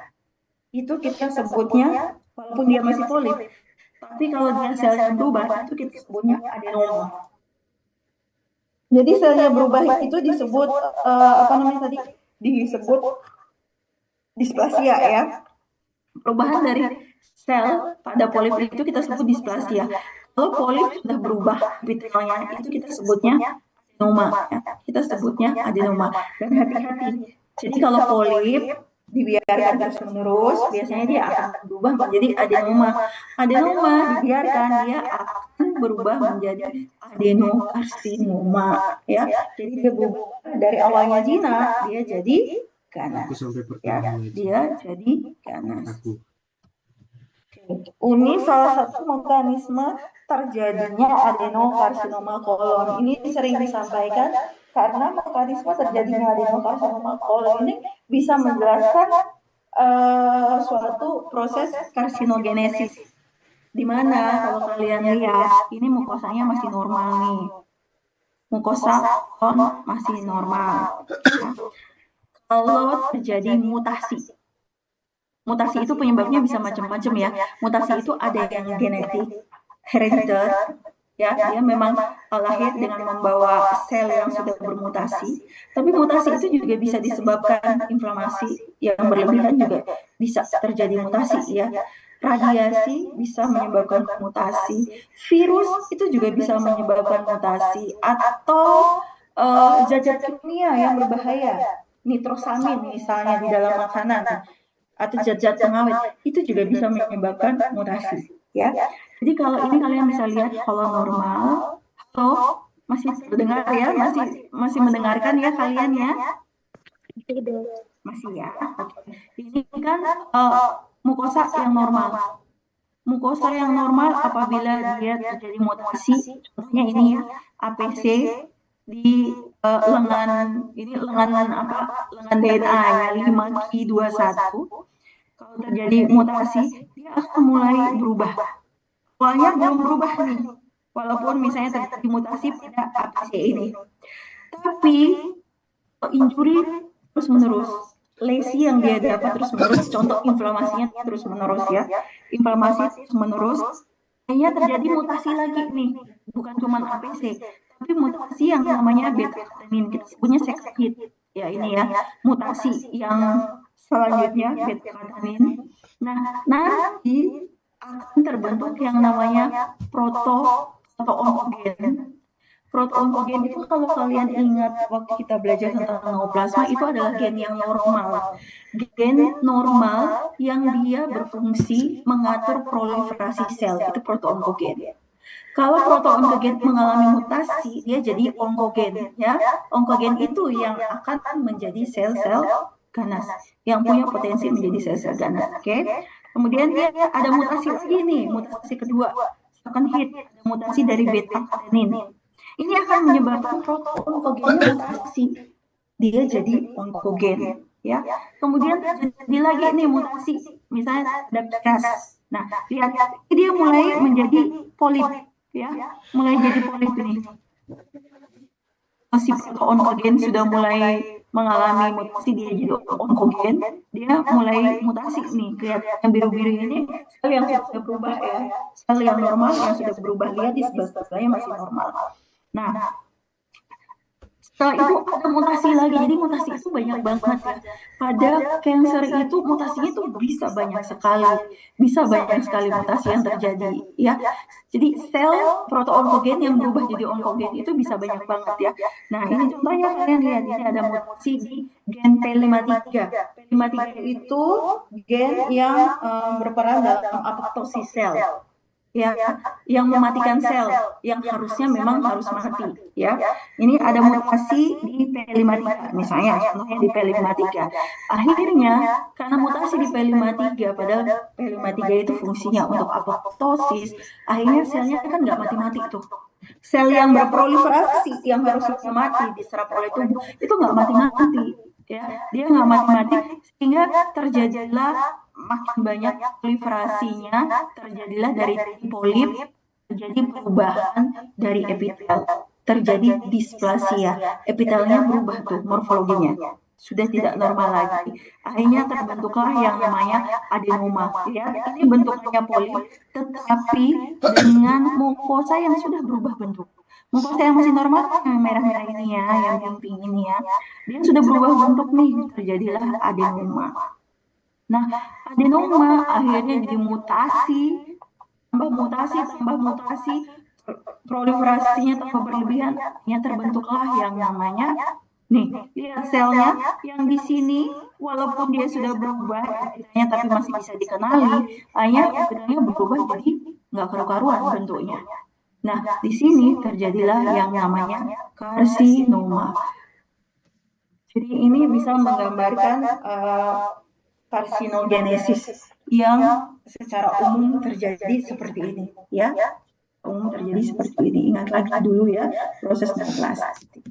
S1: itu kita sebutnya, walaupun dia masih polip, tapi kalau dia selnya berubah, itu kita sebutnya adenoma. Jadi selnya berubah itu disebut apa namanya tadi? Disebut displasia ya. Perubahan dari sel pada polip itu kita sebut displasia. Kalau polip sudah berubah epitelnya itu kita sebutnya adenoma ya. Kita sebutnya adenoma. Dan hati-hati. Jadi kalau polip dibiarkan terus menerus, biasanya dia akan berubah menjadi adenoma. Adenoma dibiarkan dia akan berubah menjadi adenokarsinoma ya. Jadi dia berubah dari awalnya jinak, dia jadi ganas. Ya, dia jadi ganas. Ini salah satu mekanisme terjadinya adenokarsinoma kolon. Ini sering disampaikan karena mekanisme terjadinya adenokarsinoma kolon ini bisa menjelaskan suatu proses karsinogenesis. Di mana kalau kalian lihat ini mukosanya masih normal nih. Mukosa kolon masih normal. Ya. Kalau terjadi mutasi itu penyebabnya bisa macam-macam ya. Mutasi itu ada yang genetik, herediter, ya, dia memang lahir dengan membawa sel yang sudah bermutasi. Tapi mutasi itu juga bisa disebabkan inflamasi yang berlebihan, juga bisa terjadi mutasi ya. Radiasi bisa menyebabkan mutasi, virus itu juga bisa menyebabkan mutasi, atau zat-zat kimia yang berbahaya, nitrosamin misalnya di dalam makanan, atau zat-zat pengawet itu juga bisa menyebabkan mutasi ya. Jadi kalau ini kalian bisa lihat kalau normal. Halo, masih terdengar ya? Masih mendengarkan ya kalian ya? Masih ya. Ini kan mukosa yang normal. Mukosa yang normal apabila dia terjadi mutasi, contohnya ini ya, APC di lengan ini lengan apa? Lengan DNA-nya 5Q21. Kalau terjadi mutasi, dia akan mulai berubah. Awalnya belum berubah nih, walaupun misalnya terjadi mutasi pada APC ini. Tapi injury terus-menerus, lesi yang dia dapat terus-menerus, contoh inflamasinya terus-menerus ya, inflamasi terus-menerus, hanya terjadi mutasi lagi nih, bukan cuma APC, tapi mutasi yang namanya beta-catenin, kita sebutnya second hit, ya ini ya, mutasi yang selanjutnya beta-catenin. Nah, nanti akan terbentuk yang namanya proto-onkogen. Proto-onkogen itu kalau kalian ingat waktu kita belajar tentang neoplasma, itu adalah gen yang normal. Gen normal yang dia berfungsi mengatur proliferasi sel, itu proto-onkogen. Kalau proto-onkogen mengalami mutasi, dia jadi onkogen, ya. Onkogen itu yang akan menjadi sel-sel ganas, yang punya potensi menjadi sel-sel ganas, oke? Kemudian dia ada mutasi lagi nih, mutasi kedua, second hit, ada mutasi dari beta-catenin. Ini akan menyebabkan proto-onkogennya mutasi, dia jadi onkogen, ya. Kemudian terjadi lagi nih mutasi, misalnya ada KRAS. Nah, lihat dia mulai menjadi polip, ya, mulai jadi polip ini. Si proto-onkogen sudah mulai mengalami mutasi, dia jadi onkogen, dia mulai mutasi nih, kelihatan yang biru-biru ini sel yang sudah berubah ya, sel yang normal yang sudah berubah, lihat di sebelah sebelahnya masih normal. Nah, setelah itu ada mutasi lagi, jadi mutasi itu banyak banget ya. Pada cancer itu mutasinya tuh bisa banyak sekali mutasi yang terjadi ya. Jadi sel proto-onkogen yang berubah jadi onkogen itu bisa banyak banget ya. Nah ini contohnya kalian lihat, ini ada mutasi di gen P53. P53 itu gen yang berperan dalam apoptosis sel, ya, yang mematikan sel, yang harusnya memang harus mati, ya. Ini ada mutasi di P53, misalnya, contohnya di P53. Akhirnya, karena mutasi di P53, padahal P53 itu fungsinya untuk apoptosis, akhirnya selnya kan nggak mati-mati tuh. Sel yang berproliferasi, yang harusnya mati, diserap oleh tubuh, itu nggak mati-mati, ya. Dia nggak mati-mati, sehingga terjadilah makin banyak proliferasinya, terjadilah dari polip terjadi perubahan dari epitel, terjadi displasia, epitelnya berubah tuh morfologinya, sudah tidak normal lagi. Akhirnya terbentuklah yang namanya adenoma, ya. Ini bentuknya polip, tetapi dengan mukosa yang sudah berubah bentuk. Mukosa yang masih normal yang merah-merah ini ya, yang pink ini ya, dia sudah berubah bentuk nih, terjadilah adenoma. Nah, adenoma akhirnya jadi mutasi, tambah mutasi, proliferasinya tambah berlebihan, ya terbentuklah yang namanya, nih, lihat selnya yang di sini, walaupun dia sudah berubah, tapi masih bisa dikenali, hanya epitelnya berubah jadi nggak karu-karuan bentuknya. Nah, di sini terjadilah yang namanya karsinoma. Jadi ini bisa menggambarkan karsinogenesis yang secara umum terjadi seperti ini, ya. Umum terjadi seperti ini. Ingat lagi dulu ya proses neoplastik.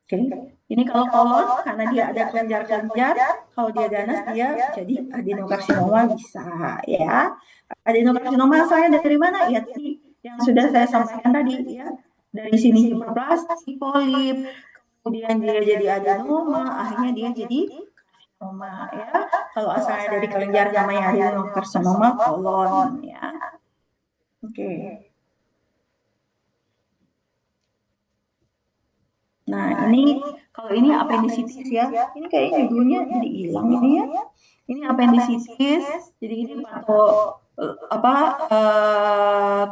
S1: Oke, ini kalau kolon karena dia ada kelenjar-kelenjar, kalau dia ganas dia jadi adenokarsinoma bisa, ya. Adenokarsinoma asalnya dari mana? Ya tadi yang sudah saya sampaikan tadi, ya. Dari sini hiperplastik, polip, kemudian dia jadi adenoma, akhirnya dia jadi karsinoma, ya. Kalau asalnya dari kelenjar namanya adenokarsinoma kolon, ya. Oke. Nah, ini kalau ini apendisitis ya. Ini kayaknya judulnya jadi hilang ini ya. Ini apendisitis. Jadi ini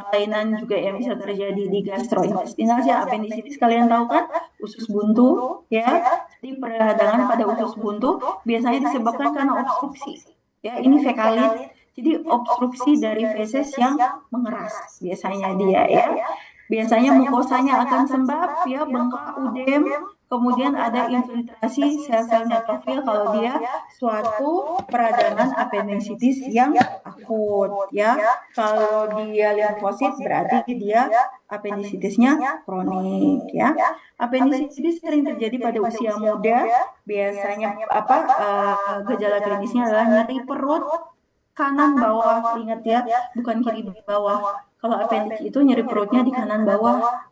S1: kelainan juga yang bisa terjadi di gastrointestinal ya. Apendisitis kalian tahu kan? Usus buntu ya. Jadi peradangan pada usus buntu biasanya disebabkan karena obstruksi. Ya, ini fekalit. Jadi obstruksi dari feses yang mengeras biasanya dia ya. Biasanya mukosanya akan sembab, ya, bengkak, udem, Kemudian ada infiltrasi sel-sel neutrofil kalau dia suatu peradangan apendisitis yang akut ya. Kalau dia limfosit berarti dia apendisitisnya kronik ya. Apendisitis sering terjadi pada usia muda. Biasanya gejala klinisnya adalah nyeri perut kanan bawah. Ingat ya, bukan kiri bawah. Kalau appendix itu nyeri perutnya di kanan bawah.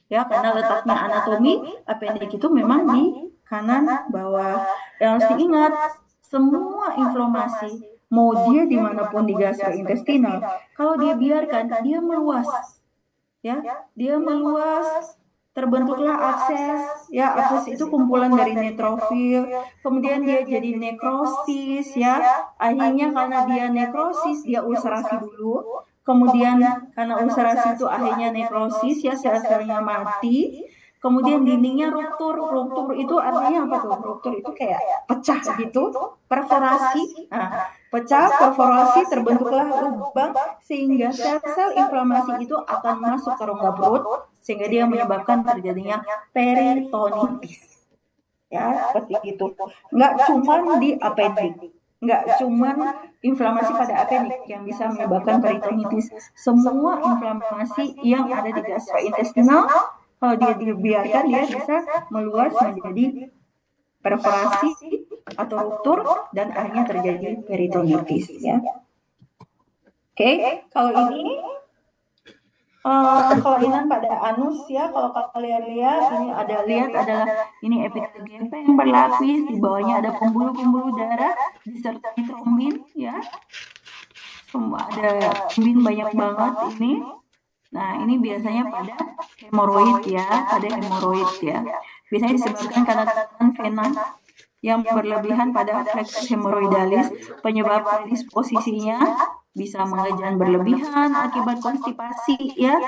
S1: Ya, karena letaknya anatomi appendix itu memang di kanan bawah. Yang harus diingat, semua inflamasi, mau dia dimanapun di gastrointestinal, kalau dia biarkan, dia meluas. Ya, dia meluas, terbentuklah abses. Ya, abses itu kumpulan dari neutrofil, kemudian dia jadi nekrosis. Ya, akhirnya karena dia nekrosis, dia ulcerasi dulu. Kemudian karena ulcerasi itu akhirnya nekrosis, ya sel-selnya mati. Kemudian dindingnya ruptur. Ruptur itu artinya apa tuh? Ruptur itu kayak pecah gitu, perforasi. Nah, pecah, perforasi, terbentuklah lubang sehingga sel-sel inflamasi itu akan masuk ke rongga perut sehingga dia menyebabkan terjadinya peritonitis. Ya, seperti itu. Nggak cuma di appendix. Nggak cuma inflamasi pada appendix yang bisa menyebabkan peritonitis. Semua inflamasi yang ada di gastrointestinal, kalau dia dibiarkan, dia bisa meluas menjadi perforasi atau ruptur dan akhirnya terjadi peritonitis. Ya. Oke, kalau ini kelainan pada anus ya, kalau kalian lihat ini adalah ini epitel gepeng berlapis, di bawahnya ada pembuluh-pembuluh darah disertai trombin ya. Semua ada trombin banyak banget ini. Nah, ini biasanya pada hemoroid ya, Biasanya disebabkan karena tekanan vena yang berlebihan pada plexus hemoroidalis. Penyebab predisposisinya bisa mengejan berlebihan akibat konstipasi ya,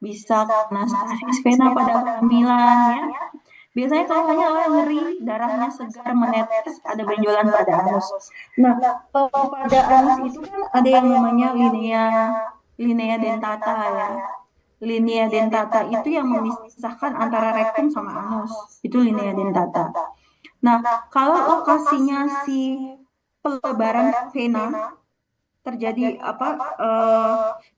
S1: bisa karena stasis vena pada kehamilan ya. Biasanya keluhannya adalah nyeri, darahnya segar, menetes, ada benjolan pada anus. Nah, kalau pada anus itu kan ada yang namanya linea dentata ya. Linea dentata itu yang memisahkan antara rektum sama anus. Itu linea dentata. Nah, kalau lokasinya si pelebaran vena terjadi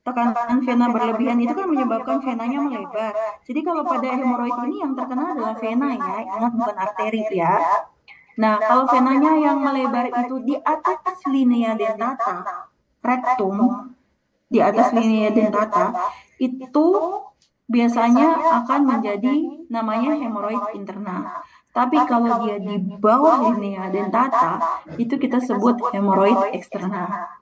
S1: tekanan vena berlebihan itu kan menyebabkan venanya melebar. Jadi kalau pada hemoroid ini yang terkena adalah vena ya, ingat bukan arteri ya. Nah, kalau venanya yang melebar itu di atas linea dentata, rektum, di atas linea dentata, itu biasanya akan menjadi namanya hemoroid interna. Tapi kalau dia di bawah linea dentata, itu kita sebut hemoroid eksterna.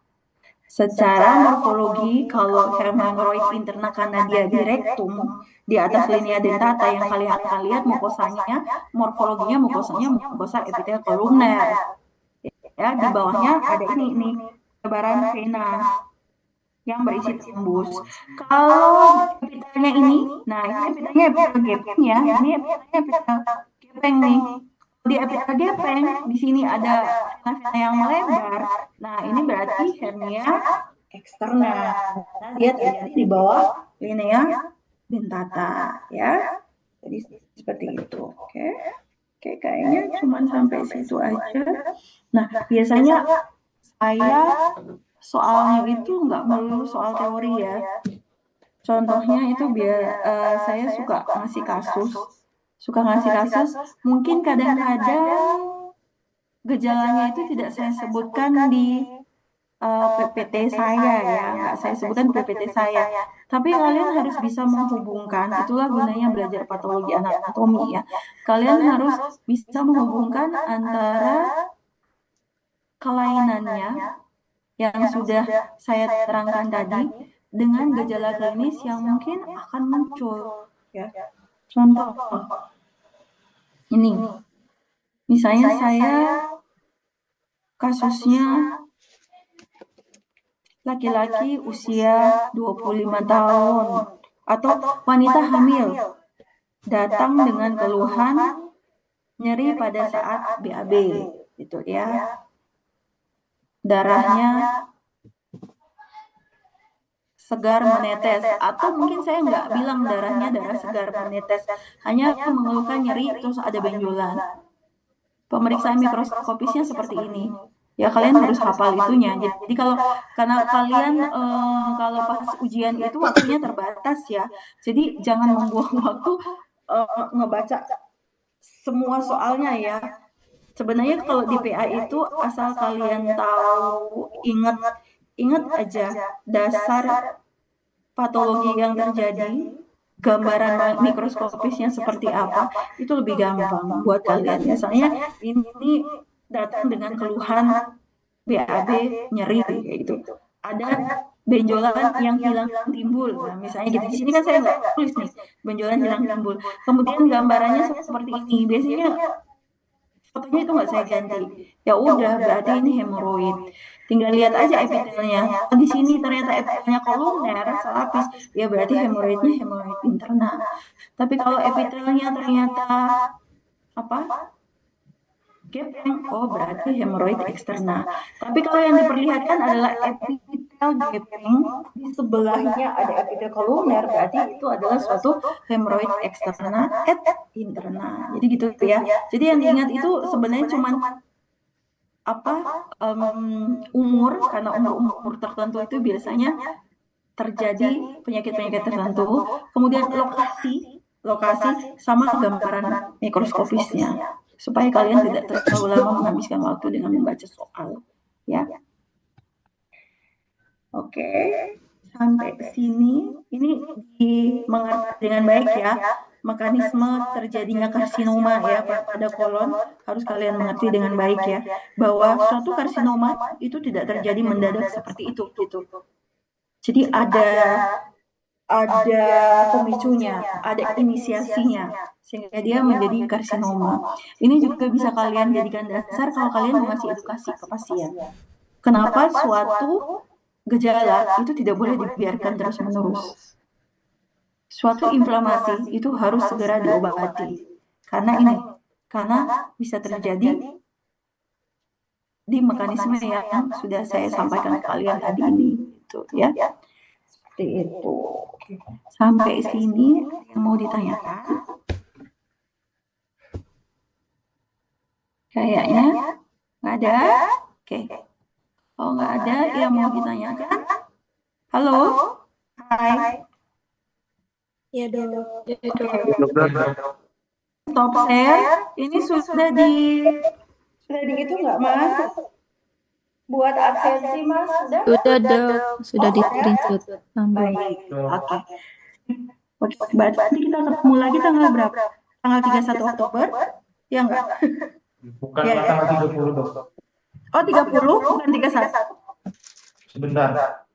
S1: Secara morfologi, kalau hemoroid interna karena dia di rektum, di atas linea dentata yang kalian akan lihat mukosanya, morfologinya mukosa epitel kolumner. Ya, di bawahnya ada ini lebaran vena yang berisi tembus. Kalau epitelnya ini, nah ini epitelnya epitel gepeng ya, ini epitelnya epitel gepeng nih. Di epitel gepeng, di sini ada vena-vena yang melebar. Nah ini berarti hernia eksterna. Nah, dia terjadi di bawah linea dentata ya. Jadi seperti itu. Oke, kayaknya cuma sampai situ aja. Nah biasanya saya soalnya itu nggak melulu soal teori ya. Contohnya itu saya suka ngasih kasus. Mungkin kadang-kadang gejalanya itu tidak saya sebutkan di PPT saya ya, nggak saya sebutkan PPT saya. Tapi kalian harus bisa menghubungkan, itulah gunanya belajar patologi anatomi ya. Kalian harus bisa menghubungkan antara kelainannya yang sudah saya terangkan tadi dengan gejala klinis yang mungkin akan muncul ya. Contoh ini misalnya saya kasusnya laki-laki usia 25 tahun atau wanita hamil datang dengan keluhan nyeri pada saat BAB gitu ya. Darahnya segar menetes, atau mungkin saya nggak bilang darahnya darah segar menetes, hanya mengeluhkan nyeri terus ada benjolan. Pemeriksaan mikroskopisnya seperti ini. Ya kalian harus hafal itunya. Jadi karena kalian kalau pas ujian itu waktunya terbatas ya. Jadi jangan membuang waktu ngebaca semua soalnya ya. Sebenarnya kalau di PA itu asal kalian tahu, ingat aja dasar patologi yang terjadi, gambaran mikroskopisnya seperti apa, itu lebih gampang buat kalian. Misalnya ini datang dengan keluhan BAB nyeri kayak gitu. Ada benjolan yang hilang timbul. Nah, misalnya gitu. Di sini kan saya nggak tulis nih, benjolan hilang timbul. Kemudian gambarannya seperti ini. Biasanya fotonya itu nggak saya ganti. Ya udah, berarti ini hemoroid. Tinggal lihat aja epitelnya. Di sini ternyata epitelnya kolumner, selapis. Ya berarti hemoroidnya hemoroid interna. Tapi kalau epitelnya ternyata apa? Gaping, oh berarti hemoroid eksterna. Tapi kalau yang diperlihatkan adalah epitel gaping, di sebelahnya ada epitel kolumner, berarti itu adalah suatu hemoroid eksterna et interna. Jadi gitu ya. Jadi yang diingat itu sebenarnya cuma umur, karena umur tertentu itu biasanya terjadi penyakit-penyakit tertentu. Kemudian lokasi sama gambaran mikroskopisnya, supaya kalian tidak terlalu lama menghabiskan waktu dengan membaca soal, ya. Oke, sampai sini ini dimengerti dengan baik ya. Mekanisme terjadinya karsinoma ya pada kolon harus kalian mengerti dengan baik ya, bahwa suatu karsinoma itu tidak terjadi mendadak seperti itu gitu. Jadi ada pemicunya, ada inisiasinya, sehingga dia menjadi karsinoma. Ini juga bisa kalian jadikan dasar kalau kalian mengasih edukasi ke pasien. Kenapa suatu gejala itu tidak boleh dibiarkan terus-menerus. Suatu inflamasi itu harus segera diobati. Karena bisa terjadi di mekanisme yang sudah saya sampaikan ke kalian tadi ini, gitu ya. Seperti itu. Sampai sini yang mau ditanyakan? Kayaknya nggak ada. Oke. Oh nggak ada yang mau ditanyakan? Halo? Hai.
S3: Ya dok.
S1: Stop share. Ini sudah itu nggak Mas? Buat absensi Mas sudah?
S3: Sudah dok, sudah di screenshot.
S1: Baik. Oke. Berarti kita ketemu lagi tanggal berapa? Tanggal 31 Oktober? Ya enggak?
S2: Bukan
S1: Ya.
S2: tanggal 30 dok.
S1: Oh 30 bukan 31.
S2: Sebentar.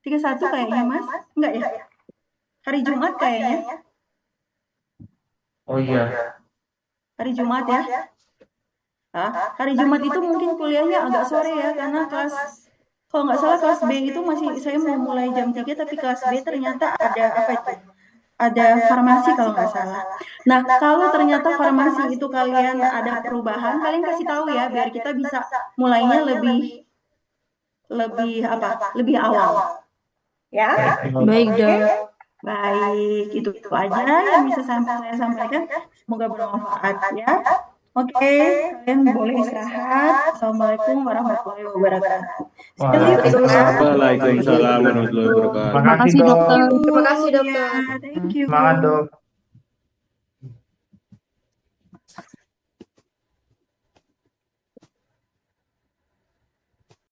S1: 31 kayaknya Mas? Enggak ya? Hari Jumat kayaknya.
S2: Oh iya.
S1: Hari Jumat ya? Hari Jumat itu mungkin kuliahnya agak sore ya, karena kalau nggak salah kelas B itu masih, saya mau mulai jam 3, tapi kelas B ternyata ada apa itu? Ada farmasi kalau nggak salah. Nah, kalau ternyata farmasi itu kalian ada perubahan, kalian kasih tahu ya, biar kita bisa mulainya lebih awal. Ya?
S3: Baik dok.
S1: Baik, itu aja yang bisa saya sampaikan. Semoga bermanfaat ya. Oke, kalian boleh istirahat. Assalamualaikum warahmatullahi wabarakatuh.
S5: Waalaikumsalam warahmatullahi wabarakatuh.
S2: Terima kasih dok.
S3: Terima kasih dokter.
S1: Thank you.
S2: Semangat dok.